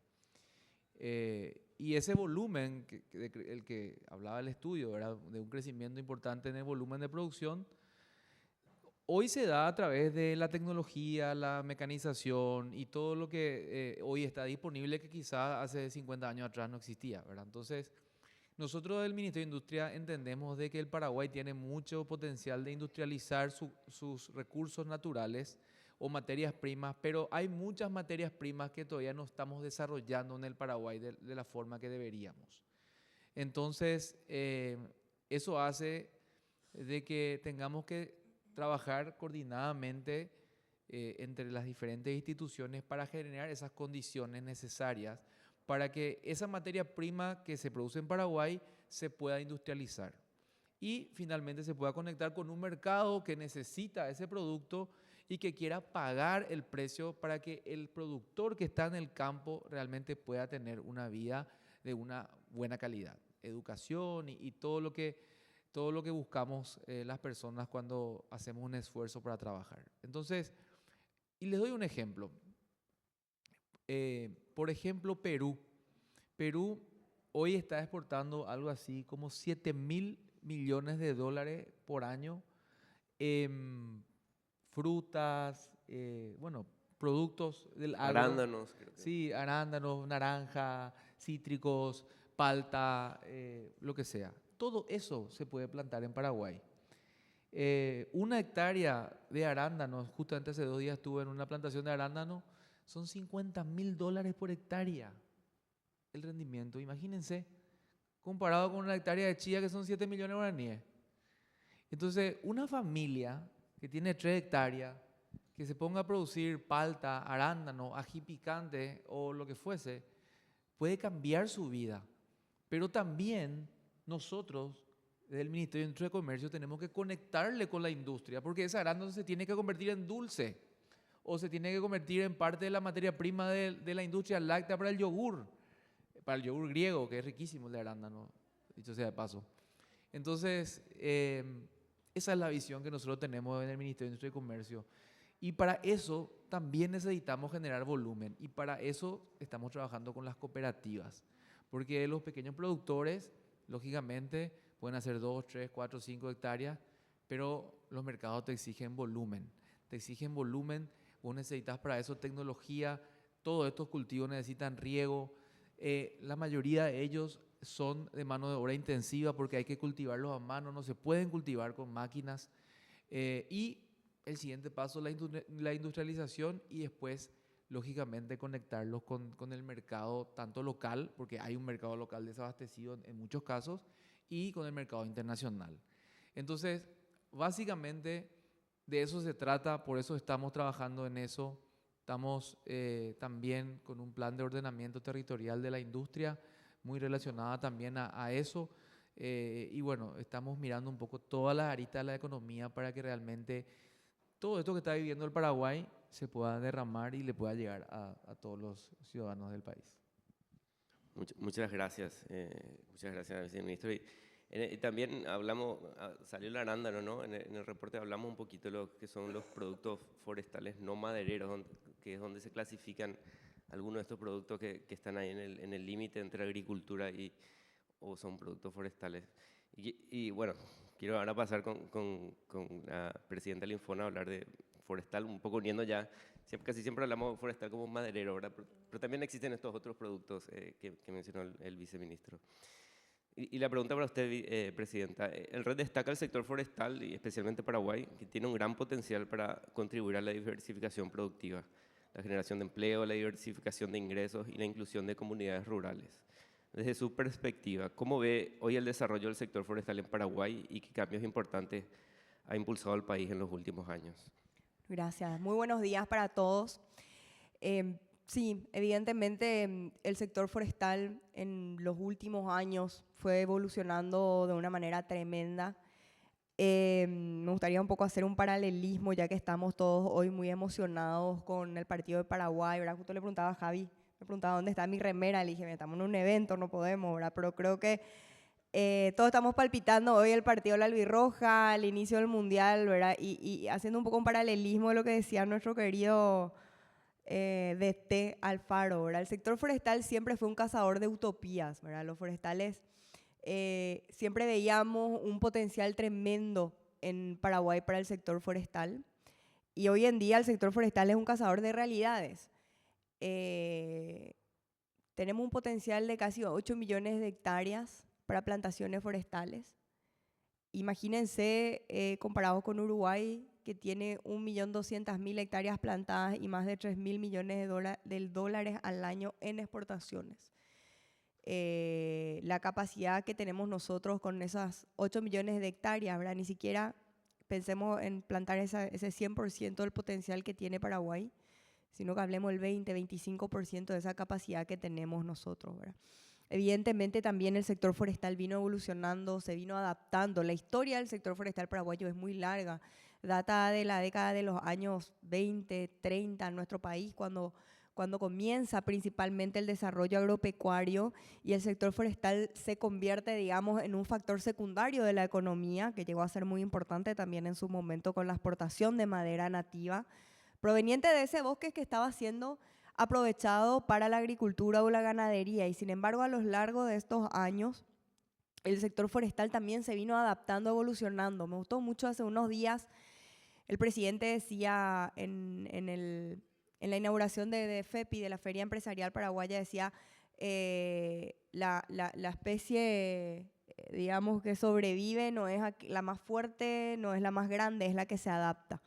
Y ese volumen, el que hablaba el estudio, ¿verdad? De un crecimiento importante en el volumen de producción, hoy se da a través de la tecnología, la mecanización y todo lo que hoy está disponible que quizás hace 50 años atrás no existía, ¿verdad? Entonces, nosotros del Ministerio de Industria entendemos de que el Paraguay tiene mucho potencial de industrializar sus recursos naturales o materias primas, pero hay muchas materias primas que todavía no estamos desarrollando en el Paraguay de la forma que deberíamos. Entonces, eso hace de que tengamos que trabajar coordinadamente entre las diferentes instituciones para generar esas condiciones necesarias para que esa materia prima que se produce en Paraguay se pueda industrializar y finalmente se pueda conectar con un mercado que necesita ese producto y que quiera pagar el precio para que el productor que está en el campo realmente pueda tener una vida de una buena calidad, educación y todo lo que buscamos las personas cuando hacemos un esfuerzo para trabajar. Entonces, y les doy un ejemplo. Por ejemplo, Perú. Perú hoy está exportando algo así como 7.000 millones de dólares por año en frutas, bueno, productos del agro. Arándanos, creo que. Sí, arándanos, naranja, cítricos, palta, lo que sea. Todo eso se puede plantar en Paraguay. Una hectárea de arándanos, justamente hace 2 días estuve en una plantación de arándanos, son $50.000 por hectárea el rendimiento. Imagínense, comparado con una hectárea de chía que son 7 millones de guaraníes. Entonces, una familia que tiene 3 hectáreas, que se ponga a producir palta, arándano, ají picante o lo que fuese, puede cambiar su vida. Pero también nosotros, desde el Ministerio de Industria y Comercio, tenemos que conectarle con la industria, porque ese arándano se tiene que convertir en dulce o se tiene que convertir en parte de la materia prima de la industria láctea para el yogur griego, que es riquísimo el de arándano, dicho sea de paso. Entonces, esa es la visión que nosotros tenemos en el Ministerio de Industria y Comercio. Y para eso también necesitamos generar volumen. Y para eso estamos trabajando con las cooperativas. Porque los pequeños productores, lógicamente, pueden hacer 2, 3, 4, 5 hectáreas, pero los mercados te exigen volumen. Te exigen volumen, vos necesitas para eso tecnología, todos estos cultivos necesitan riego. La mayoría de ellos son de mano de obra intensiva porque hay que cultivarlos a mano, no se pueden cultivar con máquinas. Y el siguiente paso, la industrialización y después, lógicamente, conectarlos con el mercado tanto local, porque hay un mercado local desabastecido en muchos casos, y con el mercado internacional. Entonces, básicamente, de eso se trata, por eso estamos trabajando en eso. Estamos también con un plan de ordenamiento territorial de la industria, muy relacionada también a eso. Y bueno, estamos mirando un poco todas las aristas de la economía para que realmente todo esto que está viviendo el Paraguay se pueda derramar y le pueda llegar a todos los ciudadanos del país. Muchas gracias, viceministro. Y también hablamos, salió el arándano, ¿no? En el reporte hablamos un poquito de lo que son los productos forestales no madereros, que es donde se clasifican algunos de estos productos que están ahí en el límite entre agricultura o son productos forestales. Y bueno, quiero ahora pasar con la presidenta del Infona a hablar de forestal, un poco uniendo ya, casi siempre hablamos de forestal como maderero, ¿verdad? Pero también existen estos otros productos que mencionó el viceministro. Y la pregunta para usted, presidenta, el RED destaca el sector forestal y especialmente Paraguay, que tiene un gran potencial para contribuir a la diversificación productiva, la generación de empleo, la diversificación de ingresos y la inclusión de comunidades rurales. Desde su perspectiva, ¿cómo ve hoy el desarrollo del sector forestal en Paraguay y qué cambios importantes ha impulsado el país en los últimos años? Gracias. Muy buenos días para todos. Sí, evidentemente el sector forestal en los últimos años fue evolucionando de una manera tremenda. Me gustaría un poco hacer un paralelismo, ya que estamos todos hoy muy emocionados con el partido de Paraguay, ¿verdad? Justo le preguntaba a Javi, me preguntaba dónde está mi remera, le dije, estamos en un evento, no podemos, ¿verdad? Pero creo que todos estamos palpitando hoy el partido de la albirroja, al inicio del Mundial, ¿verdad? Y haciendo un poco un paralelismo de lo que decía nuestro querido DT Alfaro, ¿verdad? El sector forestal siempre fue un cazador de utopías, ¿verdad? Los forestales siempre veíamos un potencial tremendo en Paraguay para el sector forestal y hoy en día el sector forestal es un cazador de realidades. Tenemos un potencial de casi 8 millones de hectáreas para plantaciones forestales. Imagínense, comparado con Uruguay, que tiene 1.200.000 hectáreas plantadas y más de 3.000 millones de dólares al año en exportaciones. La capacidad que tenemos nosotros con esas 8 millones de hectáreas, ¿verdad? Ni siquiera pensemos en plantar ese 100% del potencial que tiene Paraguay, sino que hablemos del 20-25% de esa capacidad que tenemos nosotros, ¿verdad? Evidentemente también el sector forestal vino evolucionando, se vino adaptando. La historia del sector forestal paraguayo es muy larga, data de la década de los años 20, 30 en nuestro país, cuando comienza principalmente el desarrollo agropecuario y el sector forestal se convierte, digamos, en un factor secundario de la economía, que llegó a ser muy importante también en su momento con la exportación de madera nativa, proveniente de ese bosque que estaba siendo aprovechado para la agricultura o la ganadería. Y sin embargo, a lo largo de estos años, el sector forestal también se vino adaptando, evolucionando. Me gustó mucho hace unos días, el presidente decía en la inauguración de FEPI, de la Feria Empresarial Paraguaya, decía la especie, digamos, que sobrevive no es la más fuerte, no es la más grande, es la que se adapta.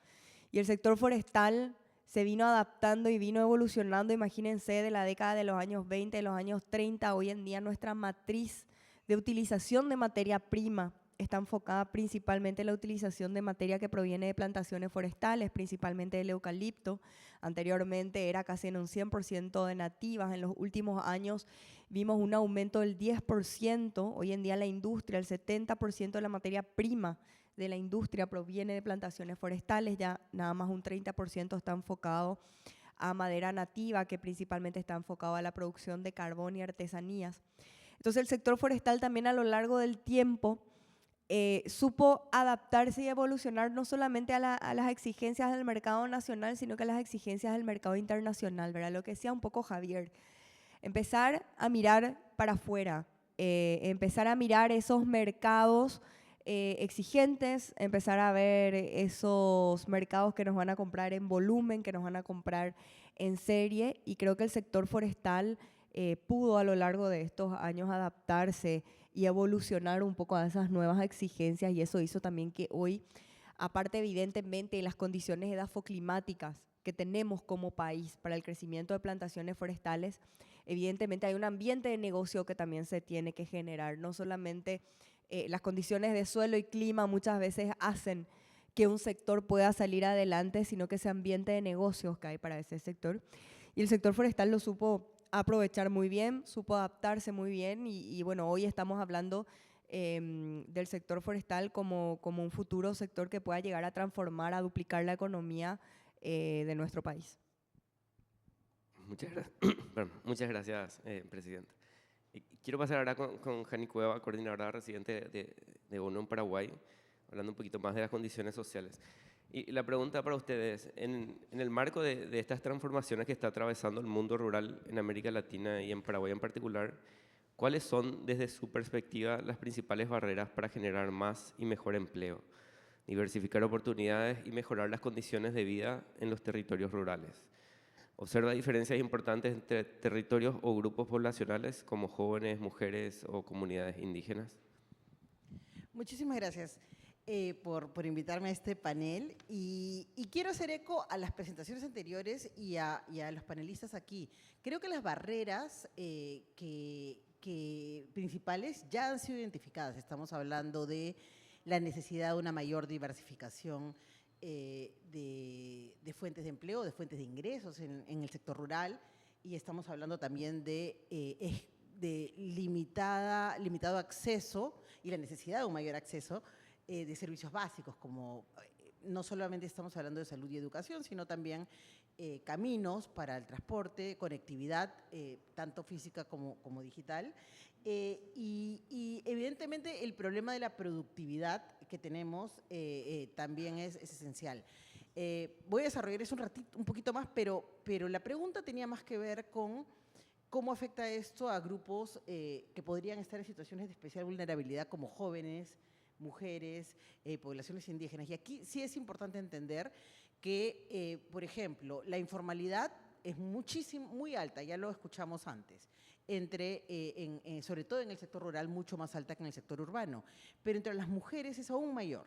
Y el sector forestal se vino adaptando y vino evolucionando, imagínense, de la década de los años 20, de los años 30, hoy en día nuestra matriz de utilización de materia prima está enfocada principalmente en la utilización de materia que proviene de plantaciones forestales, principalmente del eucalipto. Anteriormente era casi en un 100% de nativas. En los últimos años vimos un aumento del 10%. Hoy en día la industria, el 70% de la materia prima de la industria proviene de plantaciones forestales, ya nada más un 30% está enfocado a madera nativa, que principalmente está enfocado a la producción de carbón y artesanías. Entonces el sector forestal también a lo largo del tiempo supo adaptarse y evolucionar no solamente a las exigencias del mercado nacional, sino que a las exigencias del mercado internacional, ¿verdad? Lo que decía un poco Javier, empezar a mirar para afuera, empezar a mirar esos mercados exigentes, empezar a ver esos mercados que nos van a comprar en volumen, que nos van a comprar en serie, y creo que el sector forestal pudo a lo largo de estos años adaptarse y evolucionar un poco a esas nuevas exigencias, y eso hizo también que hoy, aparte evidentemente de las condiciones edafoclimáticas que tenemos como país para el crecimiento de plantaciones forestales, evidentemente hay un ambiente de negocio que también se tiene que generar, no solamente las condiciones de suelo y clima muchas veces hacen que un sector pueda salir adelante, sino que ese ambiente de negocios que hay para ese sector. Y el sector forestal lo supo aprovechar muy bien, supo adaptarse muy bien y bueno, hoy estamos hablando del sector forestal como un futuro sector que pueda llegar a transformar, a duplicar la economía de nuestro país. Muchas gracias, presidente. Quiero pasar ahora con Jani Cueva, coordinadora residente de ONU en Paraguay, hablando un poquito más de las condiciones sociales. Y la pregunta para ustedes, en el marco de estas transformaciones que está atravesando el mundo rural en América Latina y en Paraguay en particular, ¿cuáles son, desde su perspectiva, las principales barreras para generar más y mejor empleo, diversificar oportunidades y mejorar las condiciones de vida en los territorios rurales? ¿Observa diferencias importantes entre territorios o grupos poblacionales como jóvenes, mujeres o comunidades indígenas? Muchísimas gracias por invitarme a este panel y quiero hacer eco a las presentaciones anteriores y a los panelistas aquí. Creo que las barreras principales ya han sido identificadas. Estamos hablando de la necesidad de una mayor diversificación de fuentes de empleo, de fuentes de ingresos en el sector rural, y estamos hablando también de limitado acceso y la necesidad de un mayor acceso de servicios básicos, como no solamente estamos hablando de salud y educación, sino también caminos para el transporte, conectividad, tanto física como digital. Y evidentemente el problema de la productividad que tenemos también es esencial. Voy a desarrollar eso un poquito más, pero la pregunta tenía más que ver con cómo afecta esto a grupos que podrían estar en situaciones de especial vulnerabilidad, como jóvenes, mujeres, poblaciones indígenas. Y aquí sí es importante entender que, por ejemplo, la informalidad es muy alta, ya lo escuchamos antes, sobre todo en el sector rural, mucho más alta que en el sector urbano, pero entre las mujeres es aún mayor.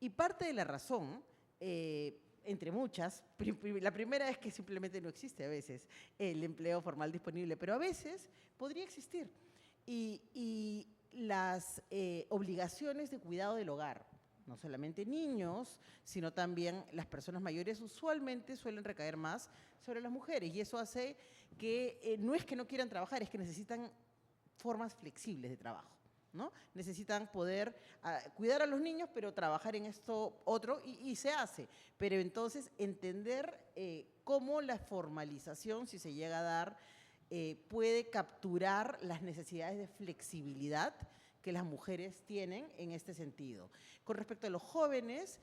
Y parte de la razón, entre muchas, la primera es que simplemente no existe a veces el empleo formal disponible, pero a veces podría existir. Y las obligaciones de cuidado del hogar, no solamente niños, sino también las personas mayores, usualmente suelen recaer más sobre las mujeres, y eso hace que no es que no quieran trabajar, es que necesitan formas flexibles de trabajo, ¿no? Necesitan poder cuidar a los niños, pero trabajar en esto otro, y se hace. Pero entonces entender cómo la formalización, si se llega a dar, puede capturar las necesidades de flexibilidad que las mujeres tienen en este sentido. Con respecto a los jóvenes,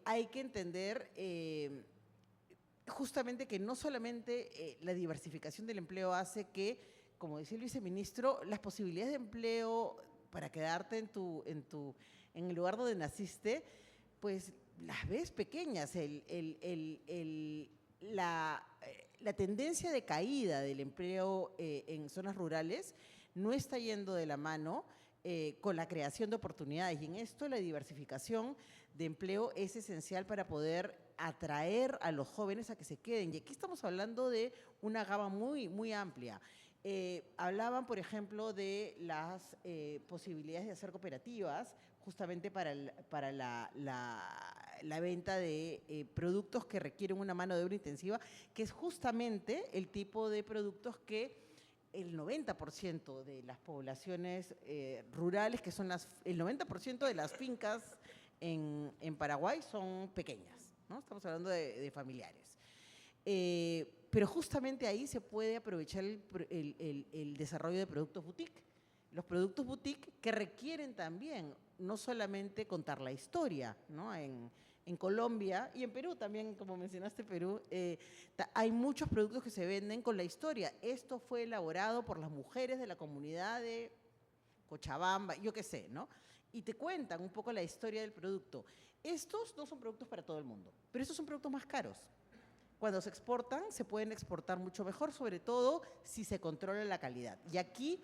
hay que entender justamente que no solamente la diversificación del empleo hace que, como decía el viceministro, las posibilidades de empleo para quedarte en el lugar donde naciste, pues las ves pequeñas. La tendencia de caída del empleo en zonas rurales no está yendo de la mano con la creación de oportunidades, y en esto la diversificación de empleo es esencial para poder atraer a los jóvenes a que se queden. Y aquí estamos hablando de una gama muy amplia. Hablaban, por ejemplo, de las posibilidades de hacer cooperativas justamente para la venta de productos que requieren una mano de obra intensiva, que es justamente el tipo de productos que el 90% de las poblaciones rurales, que son el 90% de las fincas en Paraguay son pequeñas, ¿no? Estamos hablando de familiares. Pero justamente ahí se puede aprovechar el desarrollo de productos boutique. Los productos boutique que requieren también no solamente contar la historia, ¿no? En Colombia y en Perú también, como mencionaste Perú, hay muchos productos que se venden con la historia. Esto fue elaborado por las mujeres de la comunidad de Cochabamba, yo qué sé, ¿no? Y te cuentan un poco la historia del producto. Estos no son productos para todo el mundo, pero estos son productos más caros. Cuando se exportan, se pueden exportar mucho mejor, sobre todo si se controla la calidad. Y aquí,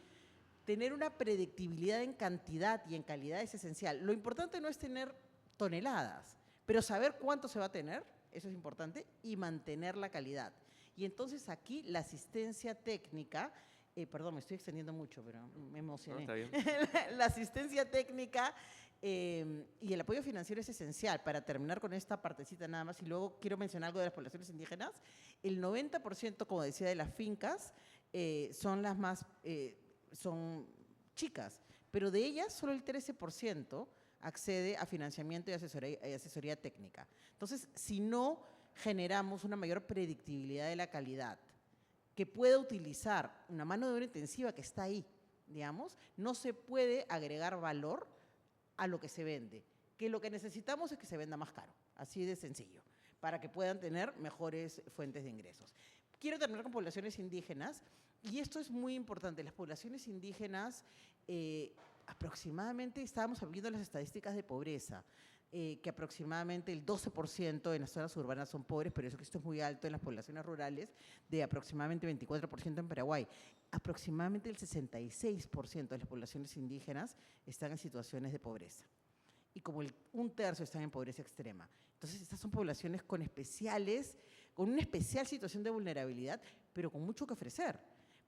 tener una predictibilidad en cantidad y en calidad es esencial. Lo importante no es tener toneladas, pero saber cuánto se va a tener, eso es importante, y mantener la calidad. Y entonces aquí la asistencia técnica, perdón, me estoy extendiendo mucho, pero me emocioné. No, está bien. La asistencia técnica Y el apoyo financiero es esencial. Para terminar con esta partecita nada más, y luego quiero mencionar algo de las poblaciones indígenas, el 90%, como decía, de las fincas son las más, son chicas, pero de ellas solo el 13% accede a financiamiento y asesoría técnica. Entonces, si no generamos una mayor predictibilidad de la calidad, que pueda utilizar una mano de obra intensiva que está ahí, digamos, no se puede agregar valor a lo que se vende, que lo que necesitamos es que se venda más caro, así de sencillo, para que puedan tener mejores fuentes de ingresos. Quiero terminar con poblaciones indígenas, y esto es muy importante. Las poblaciones indígenas, aproximadamente, estábamos viendo las estadísticas de pobreza, que aproximadamente el 12% en las zonas urbanas son pobres, pero eso que esto es muy alto en las poblaciones rurales, de aproximadamente 24% en Paraguay. Aproximadamente el 66% de las poblaciones indígenas están en situaciones de pobreza. Y como un tercio están en pobreza extrema. Entonces, estas son poblaciones con una especial situación de vulnerabilidad, pero con mucho que ofrecer.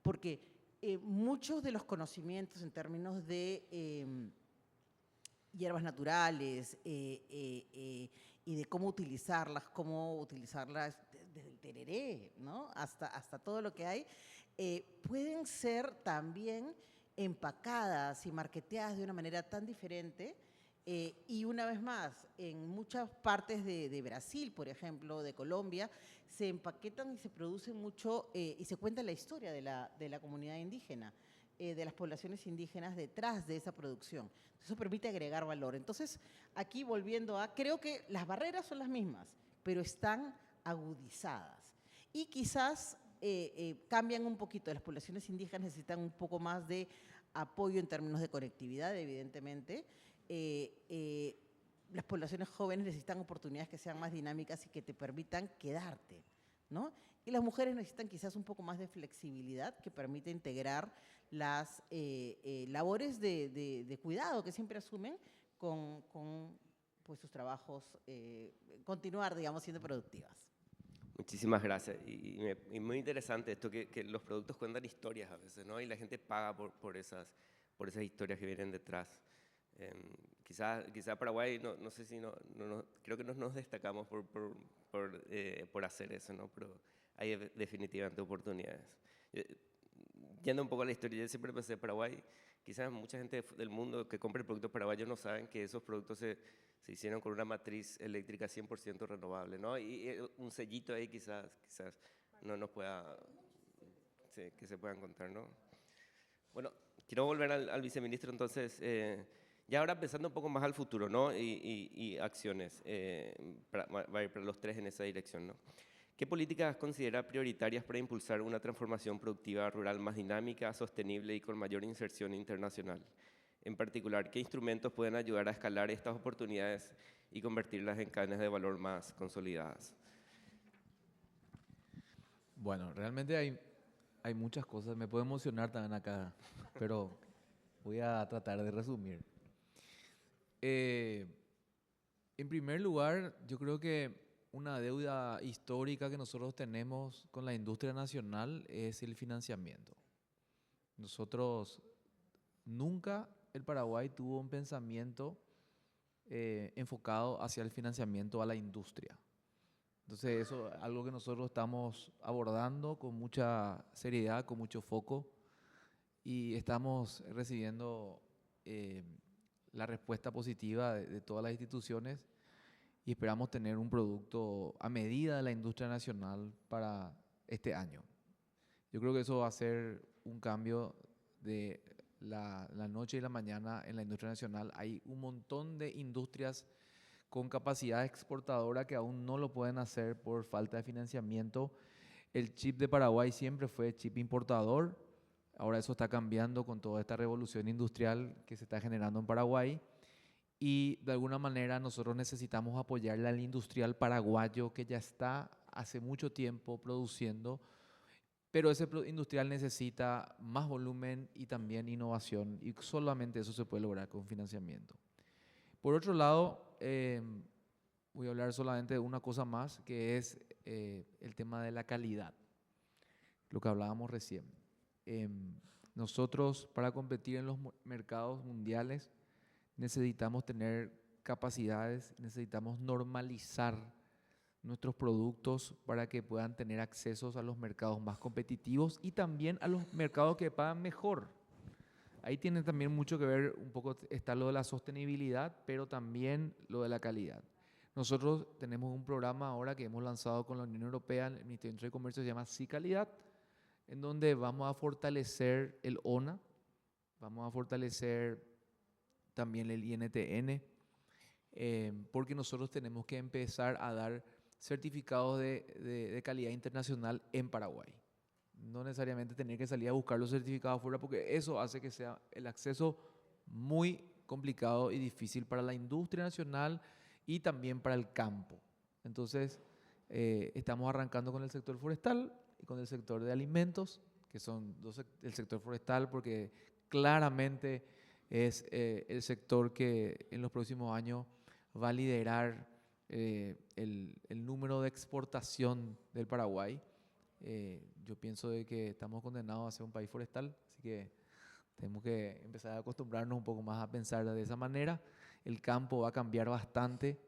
Porque muchos de los conocimientos en términos de hierbas naturales y de cómo utilizarlas desde el tereré, ¿no? hasta todo lo que hay, pueden ser también empacadas y marketeadas de una manera tan diferente. Y una vez más, en muchas partes de Brasil, por ejemplo, de Colombia, se empaquetan y se producen mucho y se cuenta la historia de la comunidad indígena, de las poblaciones indígenas detrás de esa producción. Eso permite agregar valor. Entonces, aquí volviendo creo que las barreras son las mismas, pero están agudizadas. Y quizás cambian un poquito. Las poblaciones indígenas necesitan un poco más de apoyo en términos de conectividad, evidentemente. Las poblaciones jóvenes necesitan oportunidades que sean más dinámicas y que te permitan quedarte, ¿no? Y las mujeres necesitan quizás un poco más de flexibilidad que permite integrar las labores de cuidado que siempre asumen con pues, sus trabajos, continuar, digamos, siendo productivas. Muchísimas gracias. Y muy interesante esto que los productos cuentan historias a veces, ¿no? Y la gente paga por esas historias que vienen detrás. Quizá Paraguay, no sé si creo que no nos destacamos por hacer eso, ¿no? Pero hay definitivamente oportunidades. Yendo un poco a la historia, yo siempre pensé Paraguay, quizás mucha gente del mundo que compra productos paraguayos no saben que esos productos se hicieron con una matriz eléctrica 100% renovable, ¿no? Y un sellito ahí quizás no nos pueda, sí, que se puedan contar, ¿no? Bueno, quiero volver al viceministro entonces. Ya ahora pensando un poco más al futuro, ¿no? Y acciones para los tres en esa dirección, ¿no? ¿Qué políticas considera prioritarias para impulsar una transformación productiva rural más dinámica, sostenible y con mayor inserción internacional? En particular, ¿qué instrumentos pueden ayudar a escalar estas oportunidades y convertirlas en cadenas de valor más consolidadas? Bueno, realmente hay muchas cosas. Me puedo emocionar también acá, pero voy a tratar de resumir. En primer lugar, yo creo que una deuda histórica que nosotros tenemos con la industria nacional es el financiamiento. Nosotros nunca, el Paraguay tuvo un pensamiento enfocado hacia el financiamiento a la industria. Entonces eso es algo que nosotros estamos abordando con mucha seriedad, con mucho foco, y estamos recibiendo la respuesta positiva de todas las instituciones y esperamos tener un producto a medida de la industria nacional para este año. Yo creo que eso va a ser un cambio de la noche y la mañana en la industria nacional. Hay un montón de industrias con capacidad exportadora que aún no lo pueden hacer por falta de financiamiento. El chip de Paraguay siempre fue chip importador. Ahora eso está cambiando con toda esta revolución industrial que se está generando en Paraguay. Y de alguna manera nosotros necesitamos apoyarle al industrial paraguayo que ya está hace mucho tiempo produciendo, pero ese industrial necesita más volumen y también innovación, y solamente eso se puede lograr con financiamiento. Por otro lado, voy a hablar solamente de una cosa más, que es el tema de la calidad, lo que hablábamos recién. Nosotros, para competir en los mercados mundiales, necesitamos tener capacidades, necesitamos normalizar nuestros productos para que puedan tener accesos a los mercados más competitivos y también a los mercados que pagan mejor. Ahí tiene también mucho que ver, un poco está lo de la sostenibilidad, pero también lo de la calidad. Nosotros tenemos un programa ahora que hemos lanzado con la Unión Europea, el Ministerio de Industria y Comercio, se llama Sí Calidad, en donde vamos a fortalecer el ONA, vamos a fortalecer también el INTN, porque nosotros tenemos que empezar a dar certificados de calidad internacional en Paraguay. No necesariamente tener que salir a buscar los certificados afuera, porque eso hace que sea el acceso muy complicado y difícil para la industria nacional y también para el campo. Entonces, estamos arrancando con el sector forestal y con el sector de alimentos, que son el sector forestal porque claramente es el sector que en los próximos años va a liderar el número de exportación del Paraguay. Yo pienso de que estamos condenados a ser un país forestal, así que tenemos que empezar a acostumbrarnos un poco más a pensar de esa manera. El campo va a cambiar bastante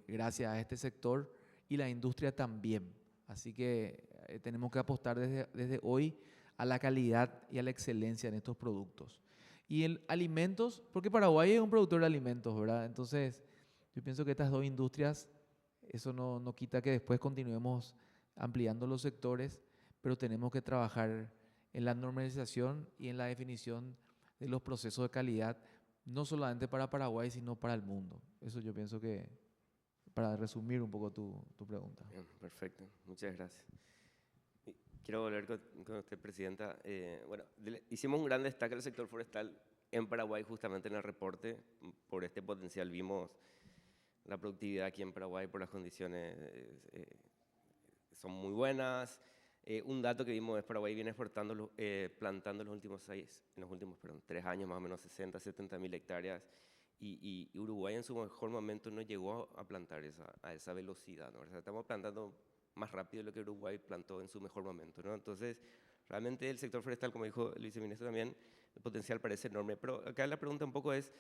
gracias a este sector y la industria también. Así que tenemos que apostar desde hoy a la calidad y a la excelencia en estos productos. Y en alimentos, porque Paraguay es un productor de alimentos, ¿verdad? Entonces, yo pienso que estas dos industrias, eso no quita que después continuemos ampliando los sectores, pero tenemos que trabajar en la normalización y en la definición de los procesos de calidad, no solamente para Paraguay, sino para el mundo. Eso yo pienso que, para resumir un poco tu pregunta. Bien, perfecto, muchas gracias. Quiero volver con usted, Presidenta. Bueno, hicimos un gran destaque del sector forestal en Paraguay justamente en el reporte. Por este potencial vimos la productividad aquí en Paraguay por las condiciones son muy buenas. Un dato que vimos es Paraguay viene exportando, plantando en los últimos 3 años, más o menos 60, 70 mil hectáreas. Y Uruguay en su mejor momento no llegó a plantar a esa velocidad, ¿no? O sea, estamos plantando más rápido de lo que Uruguay plantó en su mejor momento, ¿no? Entonces, realmente el sector forestal, como dijo el viceministro también, el potencial parece enorme. Pero acá la pregunta un poco es,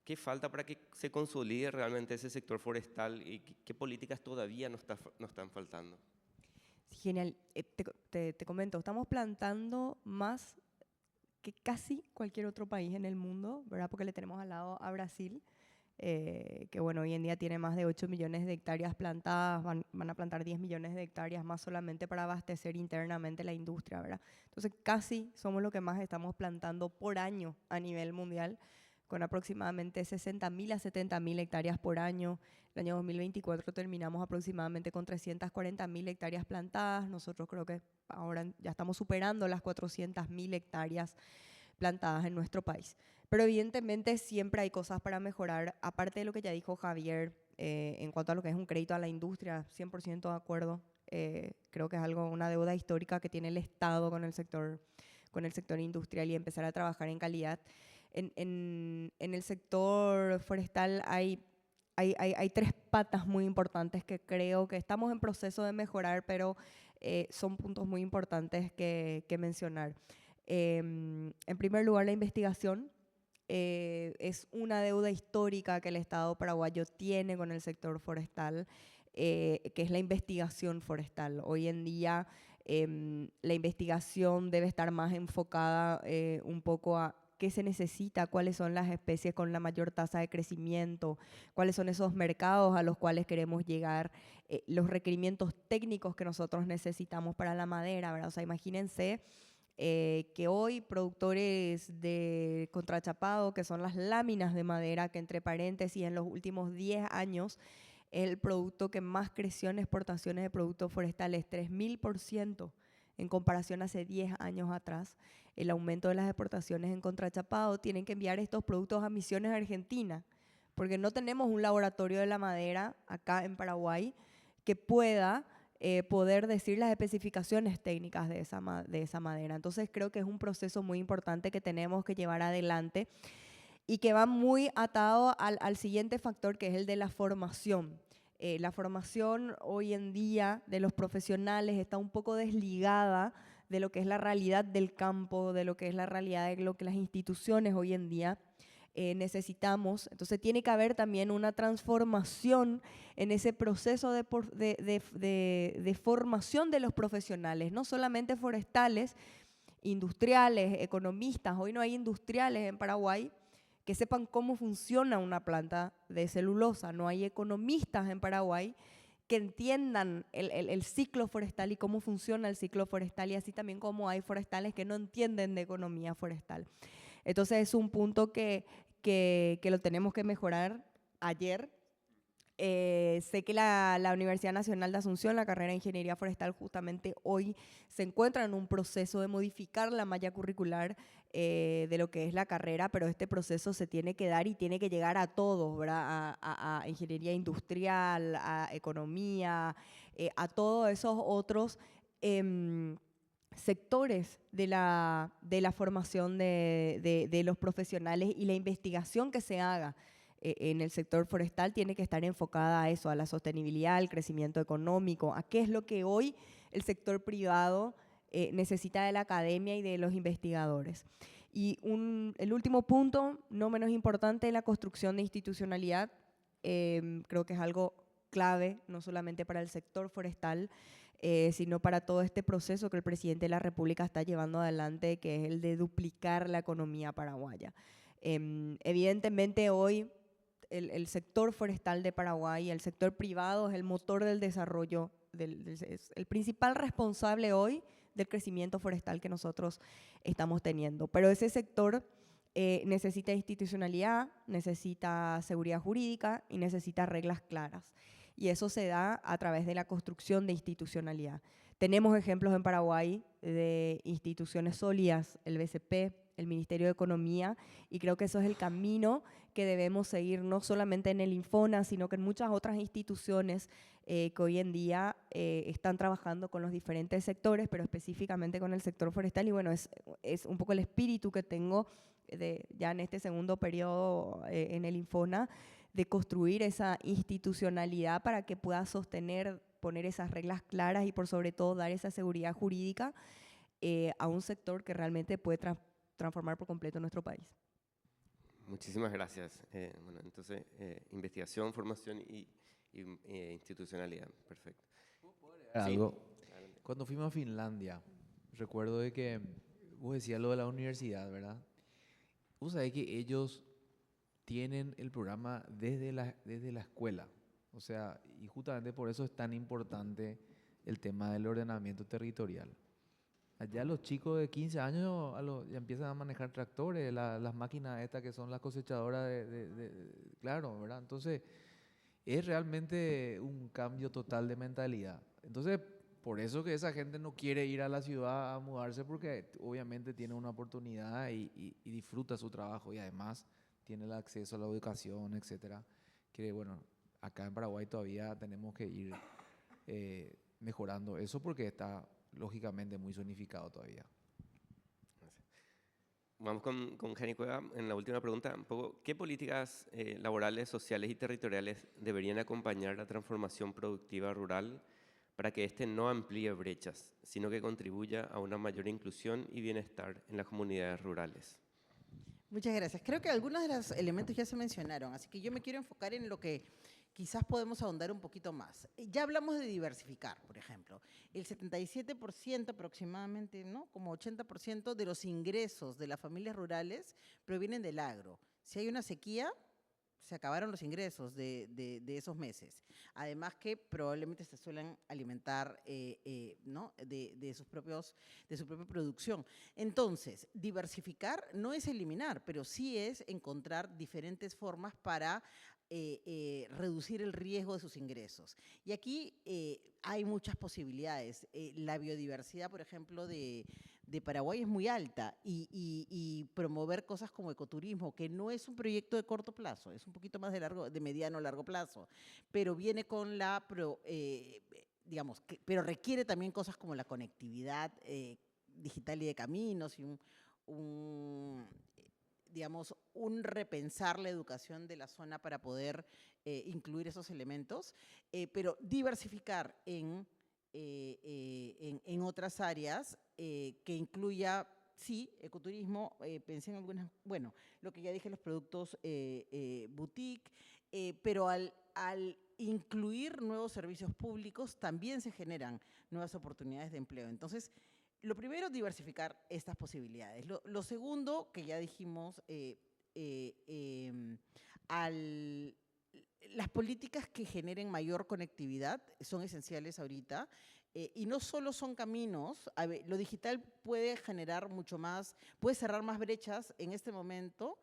¿qué falta para que se consolide realmente ese sector forestal y qué políticas todavía nos están faltando? Genial. Te comento, estamos plantando más que casi cualquier otro país en el mundo, ¿verdad? Porque le tenemos al lado a Brasil, que bueno, hoy en día tiene más de 8 millones de hectáreas plantadas, van a plantar 10 millones de hectáreas más solamente para abastecer internamente la industria, ¿verdad? Entonces casi somos lo que más estamos plantando por año a nivel mundial, con aproximadamente 60.000 a 70.000 hectáreas por año. El año 2024 terminamos aproximadamente con 340.000 hectáreas plantadas. Nosotros creo que ahora ya estamos superando las 400.000 hectáreas plantadas en nuestro país. Pero evidentemente siempre hay cosas para mejorar, aparte de lo que ya dijo Javier en cuanto a lo que es un crédito a la industria, 100% de acuerdo. Creo que es una deuda histórica que tiene el Estado con el sector industrial y empezar a trabajar en calidad. En el sector forestal hay 3 patas muy importantes que creo que estamos en proceso de mejorar, pero son puntos muy importantes que mencionar. En primer lugar, la investigación. Es una deuda histórica que el Estado paraguayo tiene con el sector forestal, que es la investigación forestal. Hoy en día la investigación debe estar más enfocada un poco a qué se necesita, cuáles son las especies con la mayor tasa de crecimiento, cuáles son esos mercados a los cuales queremos llegar, los requerimientos técnicos que nosotros necesitamos para la madera, ¿verdad? O sea, imagínense que hoy productores de contrachapado, que son las láminas de madera, que entre paréntesis en los últimos 10 años es el producto que más creció en exportaciones de productos forestales, 3.000% en comparación a hace 10 años atrás. El aumento de las exportaciones en contrachapado, tienen que enviar estos productos a Misiones, Argentina, porque no tenemos un laboratorio de la madera acá en Paraguay que pueda poder decir las especificaciones técnicas de esa madera. Entonces creo que es un proceso muy importante que tenemos que llevar adelante y que va muy atado al siguiente factor, que es el de la formación. La formación hoy en día de los profesionales está un poco desligada de lo que es la realidad del campo, de lo que es la realidad de lo que las instituciones hoy en día necesitamos. Entonces tiene que haber también una transformación en ese proceso de formación de los profesionales, no solamente forestales, industriales, economistas. Hoy no hay industriales en Paraguay que sepan cómo funciona una planta de celulosa. No hay economistas en Paraguay que entiendan el ciclo forestal y cómo funciona el ciclo forestal, y así también como hay forestales que no entienden de economía forestal. Entonces es un punto que lo tenemos que mejorar ayer. Sé que la Universidad Nacional de Asunción, la carrera de Ingeniería Forestal, justamente hoy se encuentra en un proceso de modificar la malla curricular de lo que es la carrera, pero este proceso se tiene que dar y tiene que llegar a todos, ¿verdad? A ingeniería industrial, a economía, a todos esos otros sectores de la formación de los profesionales, y la investigación que se haga en el sector forestal tiene que estar enfocada a eso, a la sostenibilidad, al crecimiento económico, a qué es lo que hoy el sector privado necesita de la academia y de los investigadores. Y el último punto, no menos importante, la construcción de institucionalidad. Creo que es algo clave, no solamente para el sector forestal, sino para todo este proceso que el presidente de la República está llevando adelante, que es el de duplicar la economía paraguaya. Evidentemente hoy el sector forestal de Paraguay, el sector privado, es el motor del desarrollo, es el principal responsable hoy del crecimiento forestal que nosotros estamos teniendo. Pero ese sector necesita institucionalidad, necesita seguridad jurídica y necesita reglas claras. Y eso se da a través de la construcción de institucionalidad. Tenemos ejemplos en Paraguay de instituciones sólidas, el BCP, el Ministerio de Economía, y creo que eso es el camino que debemos seguir, no solamente en el Infona, sino que en muchas otras instituciones que hoy en día están trabajando con los diferentes sectores, pero específicamente con el sector forestal. Y bueno, es un poco el espíritu que tengo ya en este segundo periodo en el Infona, de construir esa institucionalidad para que pueda sostener, poner esas reglas claras y por sobre todo dar esa seguridad jurídica a un sector que realmente puede transformar por completo nuestro país. Muchísimas gracias. Bueno, entonces, investigación, formación y institucionalidad. Perfecto. Algo. Cuando fuimos a Finlandia, recuerdo de que vos decías lo de la universidad, ¿verdad? Vos sabés que ellos tienen el programa desde la escuela. O sea, y justamente por eso es tan importante el tema del ordenamiento territorial. Allá los chicos de 15 años ya empiezan a manejar tractores, las máquinas estas que son las cosechadoras claro, ¿verdad? Entonces, es realmente un cambio total de mentalidad. Entonces, por eso que esa gente no quiere ir a la ciudad a mudarse, porque obviamente tiene una oportunidad y disfruta su trabajo, y además tiene el acceso a la educación, etcétera. Que bueno, acá en Paraguay todavía tenemos que ir mejorando eso, porque está lógicamente muy zonificado todavía. Vamos con Jani Cueva en la última pregunta. Un poco, ¿qué políticas laborales, sociales y territoriales deberían acompañar la transformación productiva rural para que éste no amplíe brechas, sino que contribuya a una mayor inclusión y bienestar en las comunidades rurales? Muchas gracias. Creo que algunos de los elementos ya se mencionaron, así que yo me quiero enfocar en lo que quizás podemos ahondar un poquito más. Ya hablamos de diversificar, por ejemplo. El 77% aproximadamente, ¿no? Como 80% de los ingresos de las familias rurales provienen del agro. Si hay una sequía, se acabaron los ingresos de esos meses. Además que probablemente se suelen alimentar ¿no? de su propia producción. Entonces, diversificar no es eliminar, pero sí es encontrar diferentes formas para reducir el riesgo de sus ingresos. Y aquí hay muchas posibilidades. La biodiversidad, por ejemplo, de Paraguay es muy alta, y promover cosas como ecoturismo, que no es un proyecto de corto plazo, es un poquito más de mediano a largo plazo, pero viene con pero requiere también cosas como la conectividad digital y de caminos, y un repensar la educación de la zona para poder incluir esos elementos, pero diversificar en otras áreas que incluya sí, ecoturismo, pensé en algunas, bueno, lo que ya dije, los productos boutique, pero al incluir nuevos servicios públicos también se generan nuevas oportunidades de empleo. Entonces, lo primero, diversificar estas posibilidades. Lo segundo, que ya dijimos, las políticas que generen mayor conectividad son esenciales ahorita, y no solo son caminos. Lo digital puede generar mucho más, puede cerrar más brechas en este momento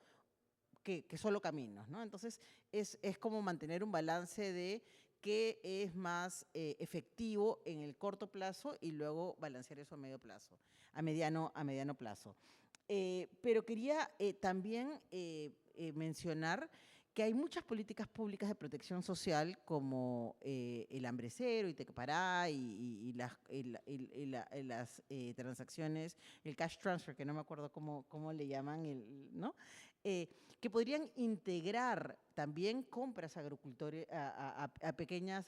que solo caminos, ¿no? Entonces, es como mantener un balance de qué es más efectivo en el corto plazo y luego balancear eso a medio plazo, a mediano plazo. Pero quería también mencionar que hay muchas políticas públicas de protección social como el Hambre Cero, y Tecapará, y las transacciones, el cash transfer, que no me acuerdo cómo le llaman, ¿no? Que podrían integrar también compras agrocultores a pequeñas,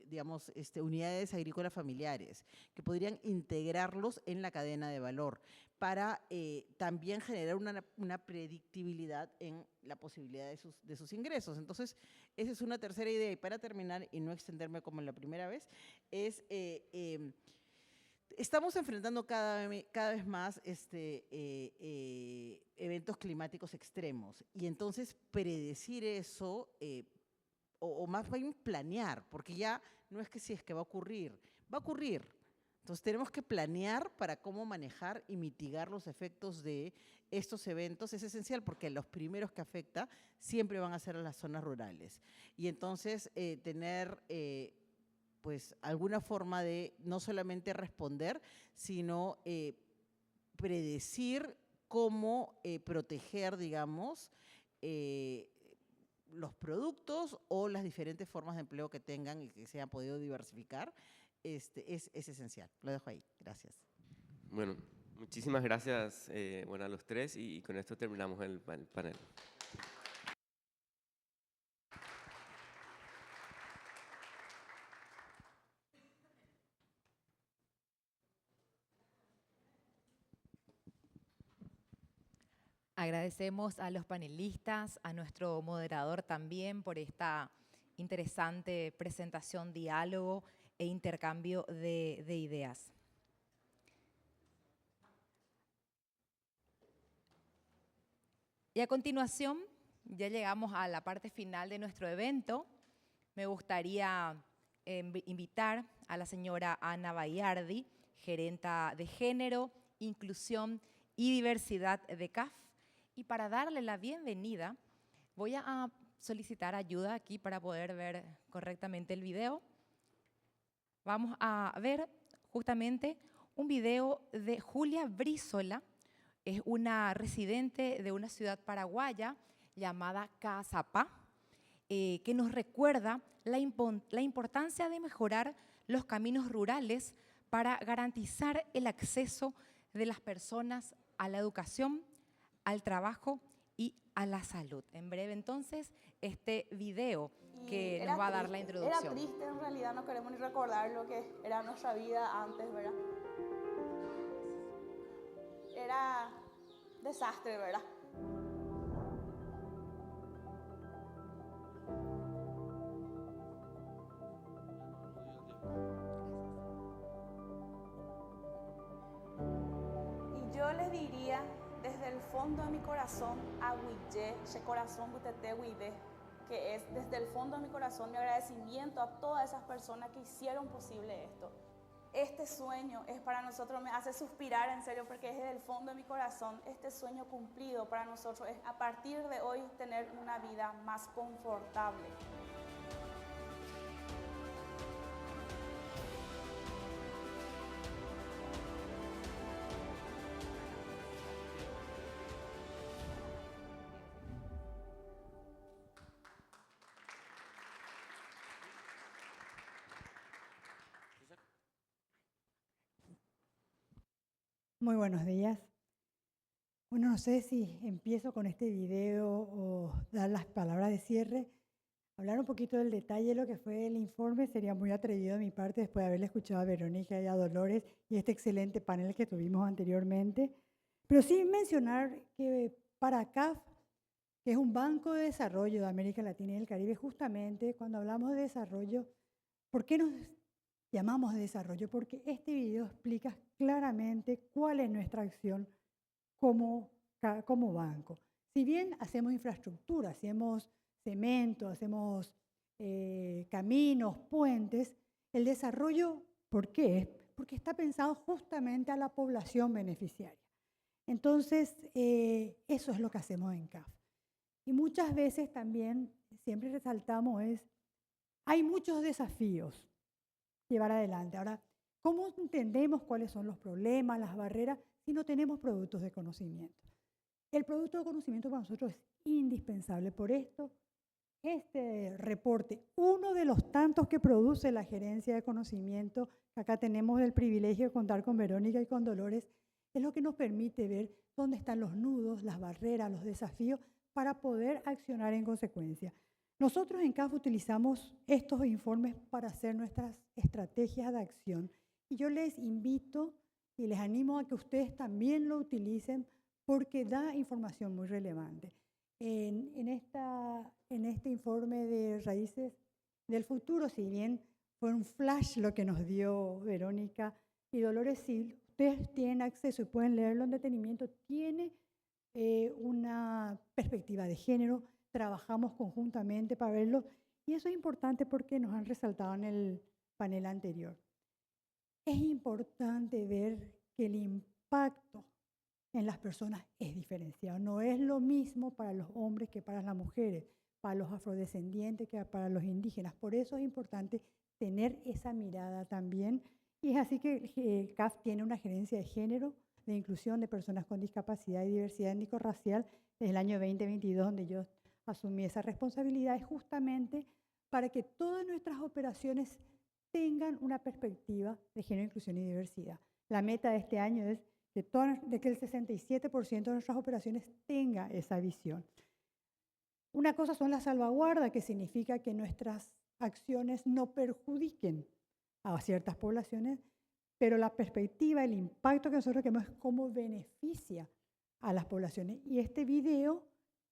digamos, unidades agrícolas familiares, que podrían integrarlos en la cadena de valor para también generar una predictibilidad en la posibilidad de sus ingresos. Entonces, esa es una tercera idea. Y para terminar, y no extenderme como en la primera vez, es estamos enfrentando cada vez más eventos climáticos extremos, y entonces predecir eso, o más bien planear, porque ya no es que si es que va a ocurrir, va a ocurrir. Entonces tenemos que planear para cómo manejar y mitigar los efectos de estos eventos. Es esencial porque los primeros que afecta siempre van a ser a las zonas rurales. Y entonces tener pues alguna forma de no solamente responder, sino predecir cómo proteger, digamos, los productos o las diferentes formas de empleo que tengan y que se hayan podido diversificar, es esencial. Lo dejo ahí. Gracias. Bueno, muchísimas gracias bueno, a los tres, y con esto terminamos el panel. Agradecemos a los panelistas, a nuestro moderador también por esta interesante presentación, diálogo e intercambio de ideas. Y a continuación, ya llegamos a la parte final de nuestro evento. Me gustaría invitar a la señora Ana Bayardi, gerenta de Género, Inclusión y Diversidad de CAF. Y para darle la bienvenida, voy a solicitar ayuda aquí para poder ver correctamente el video. Vamos a ver justamente un video de Julia Brizola. Es una residente de una ciudad paraguaya llamada Caazapá, que nos recuerda la importancia de mejorar los caminos rurales para garantizar el acceso de las personas a la educación, al trabajo y a la salud. En breve, entonces, este video que nos va a dar la introducción. Era triste, en realidad no queremos ni recordar lo que era nuestra vida antes, ¿verdad? Era desastre, ¿verdad? Y yo les diría, desde el fondo de mi corazón, a Huillé, ese corazón Butete Huide, que es desde el fondo de mi corazón mi agradecimiento a todas esas personas que hicieron posible esto. Este sueño es para nosotros, me hace suspirar en serio, porque es desde el fondo de mi corazón. Este sueño cumplido para nosotros es a partir de hoy tener una vida más confortable. Muy buenos días. Bueno, no sé si empiezo con este video o dar las palabras de cierre. hablar un poquito del detalle de lo que fue el informe sería muy atrevido de mi parte después de haberle escuchado a Verónica y a Dolores y este excelente panel que tuvimos anteriormente. Pero sí mencionar que para CAF, que es un banco de desarrollo de América Latina y el Caribe, justamente cuando hablamos de desarrollo, ¿por qué nos llamamos de desarrollo? Porque este video explica claramente cuál es nuestra acción como banco. Si bien hacemos infraestructura, hacemos cemento, hacemos caminos, puentes, el desarrollo, ¿por qué? Porque está pensado justamente a la población beneficiaria. Entonces, eso es lo que hacemos en CAF. Y muchas veces también, siempre resaltamos, hay muchos desafíos llevar adelante. Ahora, ¿cómo entendemos cuáles son los problemas, las barreras, si no tenemos productos de conocimiento? El producto de conocimiento para nosotros es indispensable. Por esto, este reporte, uno de los tantos que produce la Gerencia de Conocimiento, que acá tenemos el privilegio de contar con Verónica y con Dolores, es lo que nos permite ver dónde están los nudos, las barreras, los desafíos, para poder accionar en consecuencia. Nosotros en CAF utilizamos estos informes para hacer nuestras estrategias de acción. Y yo les invito y les animo a que ustedes también lo utilicen porque da información muy relevante. En este informe de Raíces del Futuro, si bien fue un flash lo que nos dio Verónica y Dolores, si ustedes tienen acceso y pueden leerlo en detenimiento, tiene una perspectiva de género, trabajamos conjuntamente para verlo y eso es importante porque nos han resaltado en el panel anterior. Es importante ver que el impacto en las personas es diferenciado. No es lo mismo para los hombres que para las mujeres, para los afrodescendientes que para los indígenas. Por eso es importante tener esa mirada también. Y es así que CAF tiene una gerencia de género, de inclusión de personas con discapacidad y diversidad étnico-racial desde el año 2022, donde yo asumí esa responsabilidad, es justamente para que todas nuestras operaciones tengan una perspectiva de género, inclusión y diversidad. La meta de este año es de que el 67% de nuestras operaciones tenga esa visión. Una cosa son las salvaguardas, que significa que nuestras acciones no perjudiquen a ciertas poblaciones, pero la perspectiva, el impacto que nosotros queremos es cómo beneficia a las poblaciones. Y este video,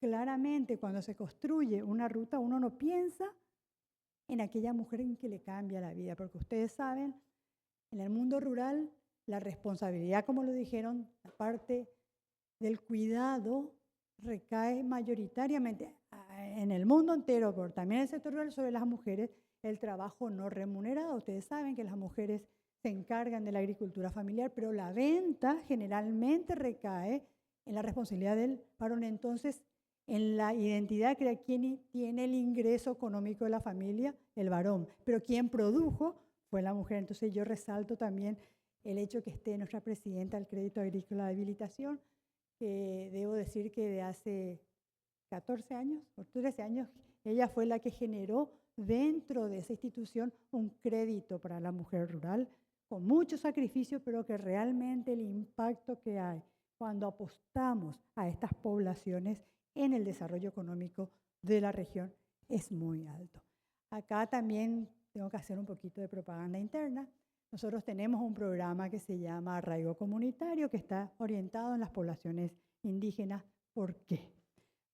claramente, cuando se construye una ruta, uno no piensa en aquella mujer en que le cambia la vida, porque ustedes saben, en el mundo rural, la responsabilidad, como lo dijeron, la parte del cuidado recae mayoritariamente en el mundo entero, pero también en el sector rural, sobre las mujeres, el trabajo no remunerado. Ustedes saben que las mujeres se encargan de la agricultura familiar, pero la venta generalmente recae en la responsabilidad del varón. Entonces, en la identidad crea quién tiene el ingreso económico de la familia, el varón, pero quien produjo fue la mujer. Entonces, yo resalto también el hecho que esté nuestra presidenta del Crédito Agrícola de Habilitación, que debo decir que de hace 14 años o 13 años, ella fue la que generó dentro de esa institución un crédito para la mujer rural, con mucho sacrificio, pero que realmente el impacto que hay cuando apostamos a estas poblaciones en el desarrollo económico de la región es muy alto. Acá también tengo que hacer un poquito de propaganda interna. Nosotros tenemos un programa que se llama Arraigo Comunitario, que está orientado en las poblaciones indígenas. ¿Por qué?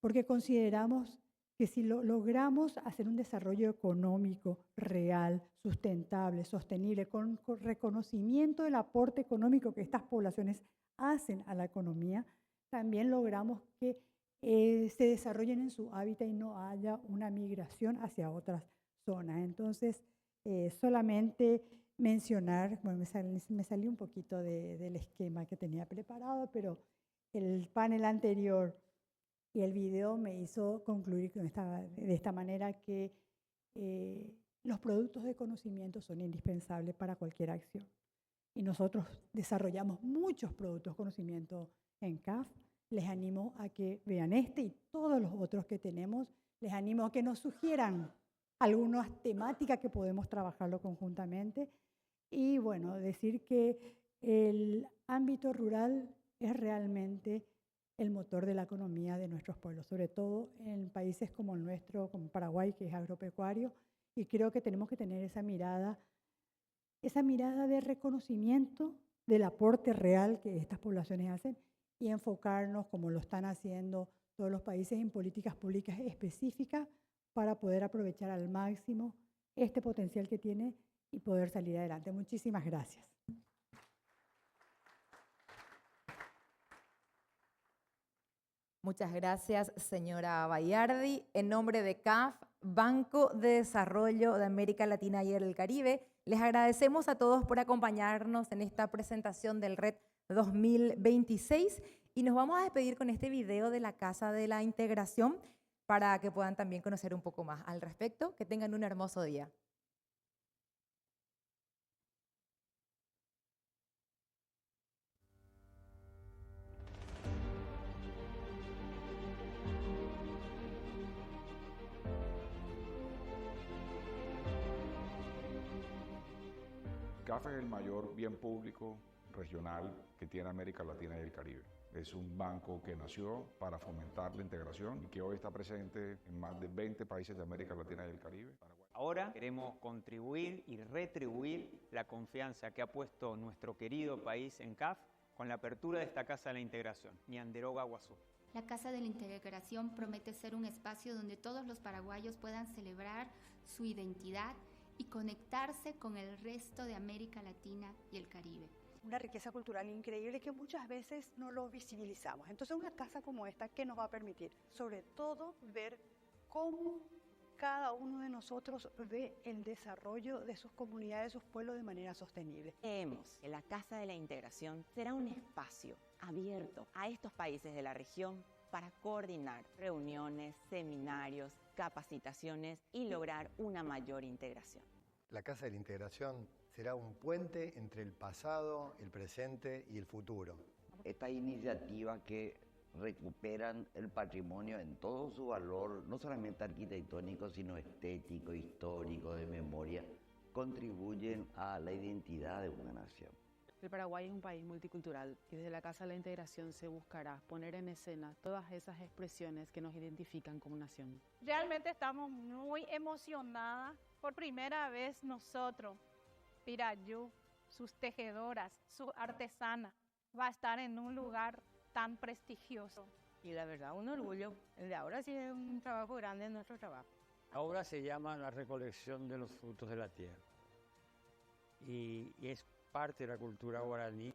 Porque consideramos que si logramos hacer un desarrollo económico real, sustentable, sostenible, con reconocimiento del aporte económico que estas poblaciones hacen a la economía, también logramos que se desarrollen en su hábitat y no haya una migración hacia otras zonas. Entonces, solamente mencionar, bueno, me salí un poquito del esquema que tenía preparado, pero el panel anterior y el video me hizo concluir de esta manera que los productos de conocimiento son indispensables para cualquier acción. Y nosotros desarrollamos muchos productos de conocimiento en CAF. Les animo a que vean este y todos los otros que tenemos. Les animo a que nos sugieran algunas temáticas que podemos trabajarlo conjuntamente. Y bueno, decir que el ámbito rural es realmente el motor de la economía de nuestros pueblos, sobre todo en países como el nuestro, como Paraguay, que es agropecuario, y creo que tenemos que tener esa mirada de reconocimiento del aporte real que estas poblaciones hacen y enfocarnos, como lo están haciendo todos los países, en políticas públicas específicas para poder aprovechar al máximo este potencial que tiene y poder salir adelante. Muchísimas gracias. Muchas gracias, señora Bayardi. En nombre de CAF, Banco de Desarrollo de América Latina y el Caribe, les agradecemos a todos por acompañarnos en esta presentación del RED 2026 y nos vamos a despedir con este video de la Casa de la Integración para que puedan también conocer un poco más al respecto. Que tengan un hermoso día. CAF es el mayor bien público regional que tiene América Latina y el Caribe. Es un banco que nació para fomentar la integración y que hoy está presente en más de 20 países de América Latina y el Caribe. Ahora queremos contribuir y retribuir la confianza que ha puesto nuestro querido país en CAF con la apertura de esta Casa de la Integración, Ñanderoga Guazú. La Casa de la Integración promete ser un espacio donde todos los paraguayos puedan celebrar su identidad y conectarse con el resto de América Latina y el Caribe. Una riqueza cultural increíble que muchas veces no lo visibilizamos. Entonces una casa como esta que nos va a permitir, sobre todo, ver cómo cada uno de nosotros ve el desarrollo de sus comunidades, de sus pueblos de manera sostenible. Creemos que la Casa de la Integración será un espacio abierto a estos países de la región para coordinar reuniones, seminarios, capacitaciones y lograr una mayor integración. La Casa de la Integración será un puente entre el pasado, el presente y el futuro. Estas iniciativas que recuperan el patrimonio en todo su valor, no solamente arquitectónico, sino estético, histórico, de memoria, contribuyen a la identidad de una nación. El Paraguay es un país multicultural y desde la Casa de la Integración se buscará poner en escena todas esas expresiones que nos identifican como nación. Realmente estamos muy emocionadas. Por primera vez nosotros, Pirayú, sus tejedoras, su artesana, va a estar en un lugar tan prestigioso. Y la verdad, un orgullo. El de ahora sí es un trabajo grande en nuestro trabajo. La obra se llama La recolección de los frutos de la tierra y es parte de la cultura guaraní.